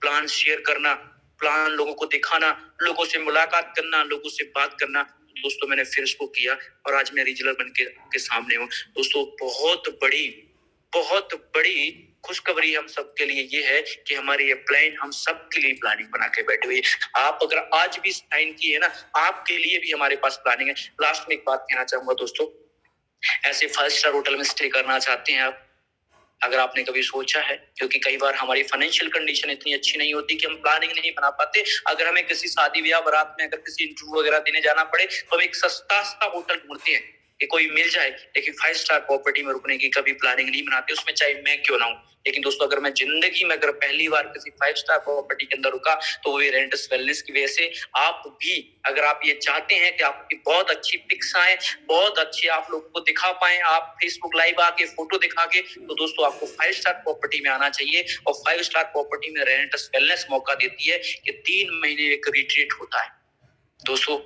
प्लान शेयर करना, प्लान लोगों को दिखाना, लोगों से मुलाकात करना, लोगों से बात करना, दोस्तों मैंने फिर इसको किया और आज मैं रीजनल बन के सामने हूँ। दोस्तों बहुत बड़ी खुशखबरी हम सबके लिए ये है कि हमारी ये प्लान हम सबके लिए प्लानिंग बना के बैठे हुए। आप अगर आज भी साइन किए ना, आपके लिए भी हमारे पास प्लानिंग है। लास्ट में एक बात कहना चाहूंगा दोस्तों, ऐसे 5 स्टार होटल में स्टे करना चाहते हैं आप, अगर आपने कभी सोचा है, क्योंकि कई बार हमारी फाइनेंशियल कंडीशन इतनी अच्छी नहीं होती कि हम प्लानिंग नहीं बना पाते। अगर हमें किसी शादी ब्याह बारात में अगर किसी इंटरव्यू वगैरह देने जाना पड़े तो हम एक सस्ता सा होटल ढूंढते हैं कि कोई मिल जाए, लेकिन 5 स्टार प्रॉपर्टी में रुकने की कभी प्लानिंग नहीं बनाते, उसमें चाहे मैं क्यों ना हूं। लेकिन दोस्तों अगर मैं जिंदगी में अगर पहली बार किसी 5 स्टार प्रॉपर्टी के अंदर रुका तो वो रेंटस वेलनेस की वजह से। आप भी अगर आप ये चाहते हैं कि आपकी बहुत अच्छी पिक्स आए, बहुत अच्छे आप लोगों को दिखा पाए, आप फेसबुक लाइव आके फोटो दिखा के, तो दोस्तों आपको 5 स्टार प्रॉपर्टी में आना चाहिए। और 5 स्टार प्रॉपर्टी में रेंटस वेलनेस मौका देती है कि 3 महीने एक रिट्रीट होता है। दोस्तों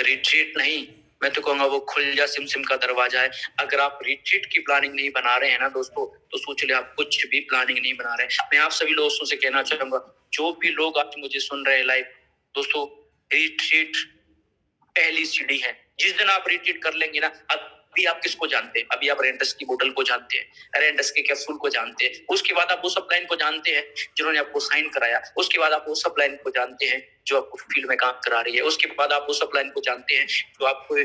रिट्रीट नहीं, मैं तो कहूंगा वो खुल जा सिम का दरवाजा है। अगर आप रिट्रीट की प्लानिंग नहीं बना रहे हैं ना दोस्तों, तो सोच ले आप कुछ भी प्लानिंग नहीं बना रहे हैं। मैं आप सभी दोस्तों से कहना चाहूंगा, जो भी लोग आज मुझे सुन रहे हैं लाइव, दोस्तों रिट्रीट पहली सीढ़ी है। जिस दिन आप रिट्रीट कर लेंगे ना, अभी आप किसको जानते हैं? अभी आप रेंटस की बोतल को जानते हैं, रेंटस के कैप्सूल को जानते हैं, उसके बाद आप वो सप्लाइन को जानते हैं जिन्होंने आपको साइन कराया, उसके बाद आप वो सप्लाइन को जानते हैं जो आपको फील्ड में काम करा रही है, उसके बाद आप वो सप्लाइन को जानते हैं जो आपको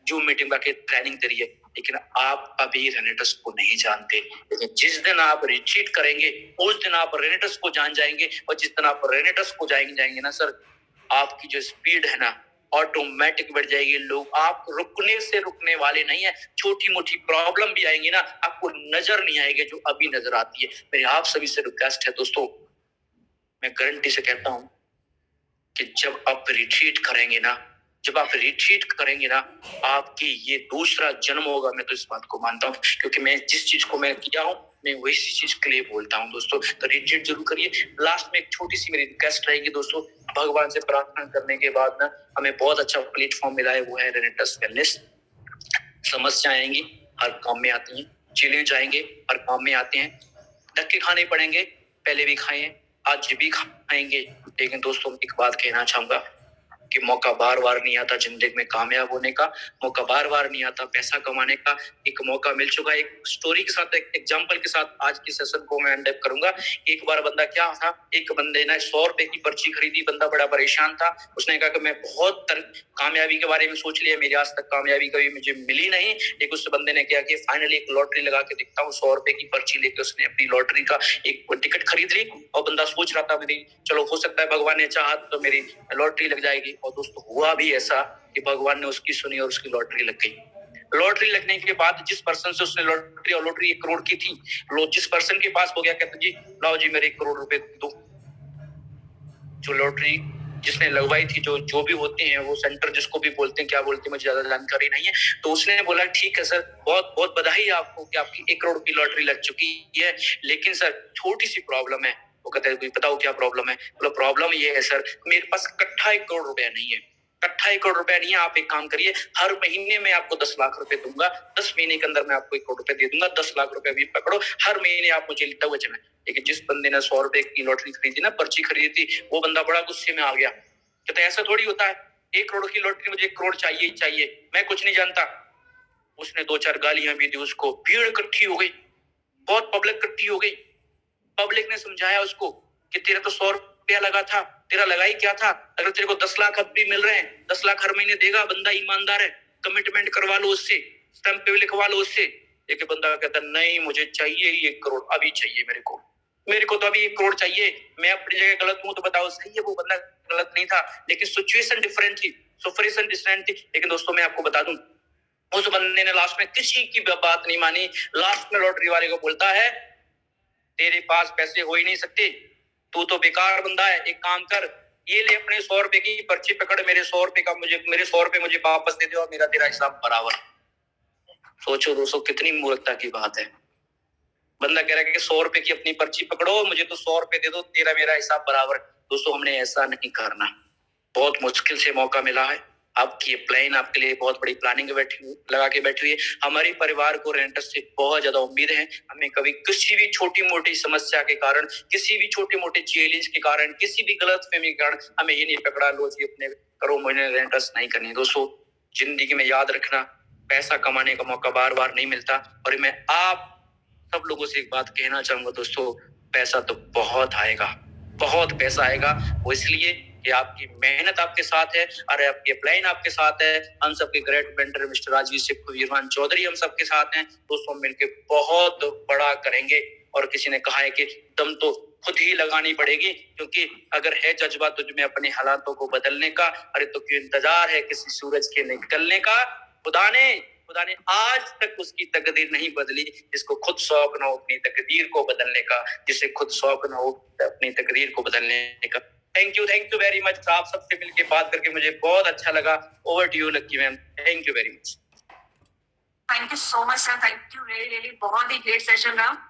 जूम मीटिंग करके ट्रेनिंग दे रही है। लेकिन आप अभी रेनेटस को नहीं जानते। लेकिन जिस दिन आप रिट्रीट करेंगे उस दिन आप रेनेटस को जान जाएंगे, और जिस दिन आप रेनेटस को जाएंगे ना सर, आपकी जो स्पीड है ना ऑटोमेटिक बढ़ जाएगी। लोग आप रुकने से रुकने वाले नहीं है। छोटी मोटी प्रॉब्लम भी आएंगी ना, आपको नजर नहीं आएगी जो अभी नजर आती है। मेरी आप सभी से रिक्वेस्ट है दोस्तों, मैं गारंटी से कहता हूं कि जब आप रिट्रीट करेंगे ना, आपकी ये दूसरा जन्म होगा। मैं तो इस बात को मानता हूँ, क्योंकि मैं जिस चीज को मैं किया हूँ मैं वही चीज के लिए बोलता हूँ दोस्तों। तो रिट्रीट जरूर करिए। लास्ट में एक छोटी सी मेरी रिक्वेस्ट रहेगी दोस्तों, भगवान से प्रार्थना करने के बाद ना हमें बहुत अच्छा प्लेटफॉर्म मिला है, वो है रेनेटस वेलनेस। समस्या आएंगी, हर काम में आती हैं, चैलेंज आएंगे, हर काम में आते हैं, धक्के खाने पड़ेंगे, पहले भी खाए, आज भी खाएंगे। लेकिन दोस्तों एक बात कहना चाहूंगा, कि मौका बार बार नहीं आता जिंदगी में कामयाब होने का, मौका बार बार नहीं आता पैसा कमाने का। एक मौका मिल चुका। एक स्टोरी के साथ, एक एग्जांपल के साथ आज की सेशन को मैं एंड अप करूंगा। एक बार बंदा क्या था, एक बंदे ने 100 रुपए की पर्ची खरीदी। बंदा बड़ा परेशान था। उसने कहा कि मैं बहुत कामयाबी के बारे में सोच लिया, मेरी आज तक कामयाबी कभी मुझे मिली नहीं। एक उस बंदे ने क्या किया, फाइनली एक लॉटरी लगा के देखता हूँ। 100 रुपए की पर्ची लेके उसने अपनी लॉटरी का एक टिकट खरीद ली। और बंदा सोच रहा था मेरी चलो हो सकता है भगवान ने चाहा तो मेरी लॉटरी लग जाएगी। और दोस्तों हुआ भी ऐसा कि भगवान ने उसकी सुनी और उसकी लॉटरी लग गई। लॉटरी लगने के बाद जिस पर्सन से उसने लॉटरी 1 करोड़ की थी, जिस पर्सन के पास हो गया, कहते जी लाओ जी मेरे 1 करोड़ रुपए दो। जो लॉटरी जिसने लगवाई थी, जो भी होते हैं वो सेंटर जिसको भी बोलते हैं, क्या बोलते हैं मुझे ज्यादा जानकारी नहीं है। तो उसने बोला ठीक है सर, बहुत बहुत बधाई आपको कि आपकी 1 करोड़ की लॉटरी लग चुकी है, लेकिन सर छोटी सी प्रॉब्लम है। वो कहते हैं बताओ क्या प्रॉब्लम है। बोला प्रॉब्लम ये है सर, मेरे पास इकट्ठा 1 करोड़ रुपया नहीं है। इकट्ठा 1 करोड़ रुपया नहीं है। आप एक काम करिए, हर महीने में आपको 10 लाख रुपए दूंगा। 10 महीने के अंदर मैं आपको 1 करोड़ रुपए दे दूंगा। 10 लाख रुपए भी पकड़ो, हर महीने आप मुझे लेते हुए चलें। लेकिन जिस बंदे ने 100 रुपए की लॉटरी खरीदी ना, पर्ची खरीदी थी, वो बंदा बड़ा गुस्से में आ गया। कहता ऐसा थोड़ी होता है, 1 करोड़ की लॉटरी मुझे 1 करोड़ चाहिए ही चाहिए, मैं कुछ नहीं जानता। उसने 2-4 गालियां भी दी उसको। भीड़ इकट्ठी हो गई, बहुत पब्लिक इकट्ठी हो गई। पब्लिक ने समझाया उसको कि तेरा तो 100 रुपया लगा था, तेरा लगाई क्या था। अगर तेरे को 10 लाख अब भी मिल रहे हैं, 10 लाख हर महीने देगा, बंदा ईमानदार है, कमिटमेंट करवा लो उससे, स्टैंप पे लिखवा लो उससे। लेकिन बंदा कहता नहीं मुझे चाहिए ही 1 करोड़, अभी चाहिए मेरे को तो अभी 1 करोड़ चाहिए। मैं अपनी जगह गलत हूं तो बताओ सही है, वो बंदा गलत नहीं था, लेकिन सिचुएशन डिफरेंट थी, सिचुएशन डिफरेंट थी। लेकिन दोस्तों मैं आपको बता दूं, उस बंदे ने लास्ट में किसी की बात नहीं मानी। लास्ट में लॉटरी वाले को बोलता है तेरे पास पैसे हो ही नहीं सकते, तू तो बेकार बंदा है। एक काम कर, ये ले अपने 100 रुपए की पर्ची पकड़, मेरे 100 रुपए का मेरे 100 रुपए मुझे वापस दे दे और मेरा तेरा हिसाब बराबर। सोचो दोस्तों कितनी मूर्खता की बात है। बंदा कह रहा है कि 100 रुपए की अपनी पर्ची पकड़ो, मुझे तो 100 रुपए दे दो, तेरा मेरा हिसाब बराबर। दोस्तों हमने ऐसा नहीं करना। बहुत मुश्किल से मौका मिला है। आपकी प्लान आपके लिए बहुत बड़ी प्लानिंग लगा के बैठी हुई है। हमारे परिवार को रेंटस से बहुत ज्यादा उम्मीद है। हमें कभी किसी भी छोटी मोटी समस्या के कारण, किसी भी छोटे मोटे चैलेंज के कारण, किसी भी गलतफहमी के कारण हमें ये नहीं पकड़ा लो जी अपने करो मुझे रेंटस नहीं करनी। दोस्तों जिंदगी में याद रखना, पैसा कमाने का मौका बार बार नहीं मिलता। और मैं आप सब लोगों से एक बात कहना चाहूंगा दोस्तों, पैसा तो बहुत आएगा, बहुत पैसा आएगा। वो इसलिए कि आपकी मेहनत आपके साथ है, अरे आपकी प्लान आपके साथ है। हम सबके great mentor mister Rajveer Singh Veervan Chaudhary हम सबके साथ हैं। दोस्तों मिलके बहुत बड़ा करेंगे। और किसी ने कहा है कि दम तो खुद ही लगानी पड़ेगी, क्योंकि अगर है जज्बा तुझ में अपने हालातों को बदलने का, अरे तो क्यों इंतजार है किसी सूरज के निकलने का। खुदा ने आज तक उसकी तकदीर नहीं बदली जिसको खुद शौक न हो अपनी तकदीर को बदलने का, जिसे खुद शौक न हो अपनी तकदीर को बदलने का। Thank you very much. आप सबसे मिलकर बात करके मुझे बहुत अच्छा लगा। Over to you Lucky ma'am, thank you very much. Thank you so much sir, thank you really बहुत ही ग्रेट सेशन रहा।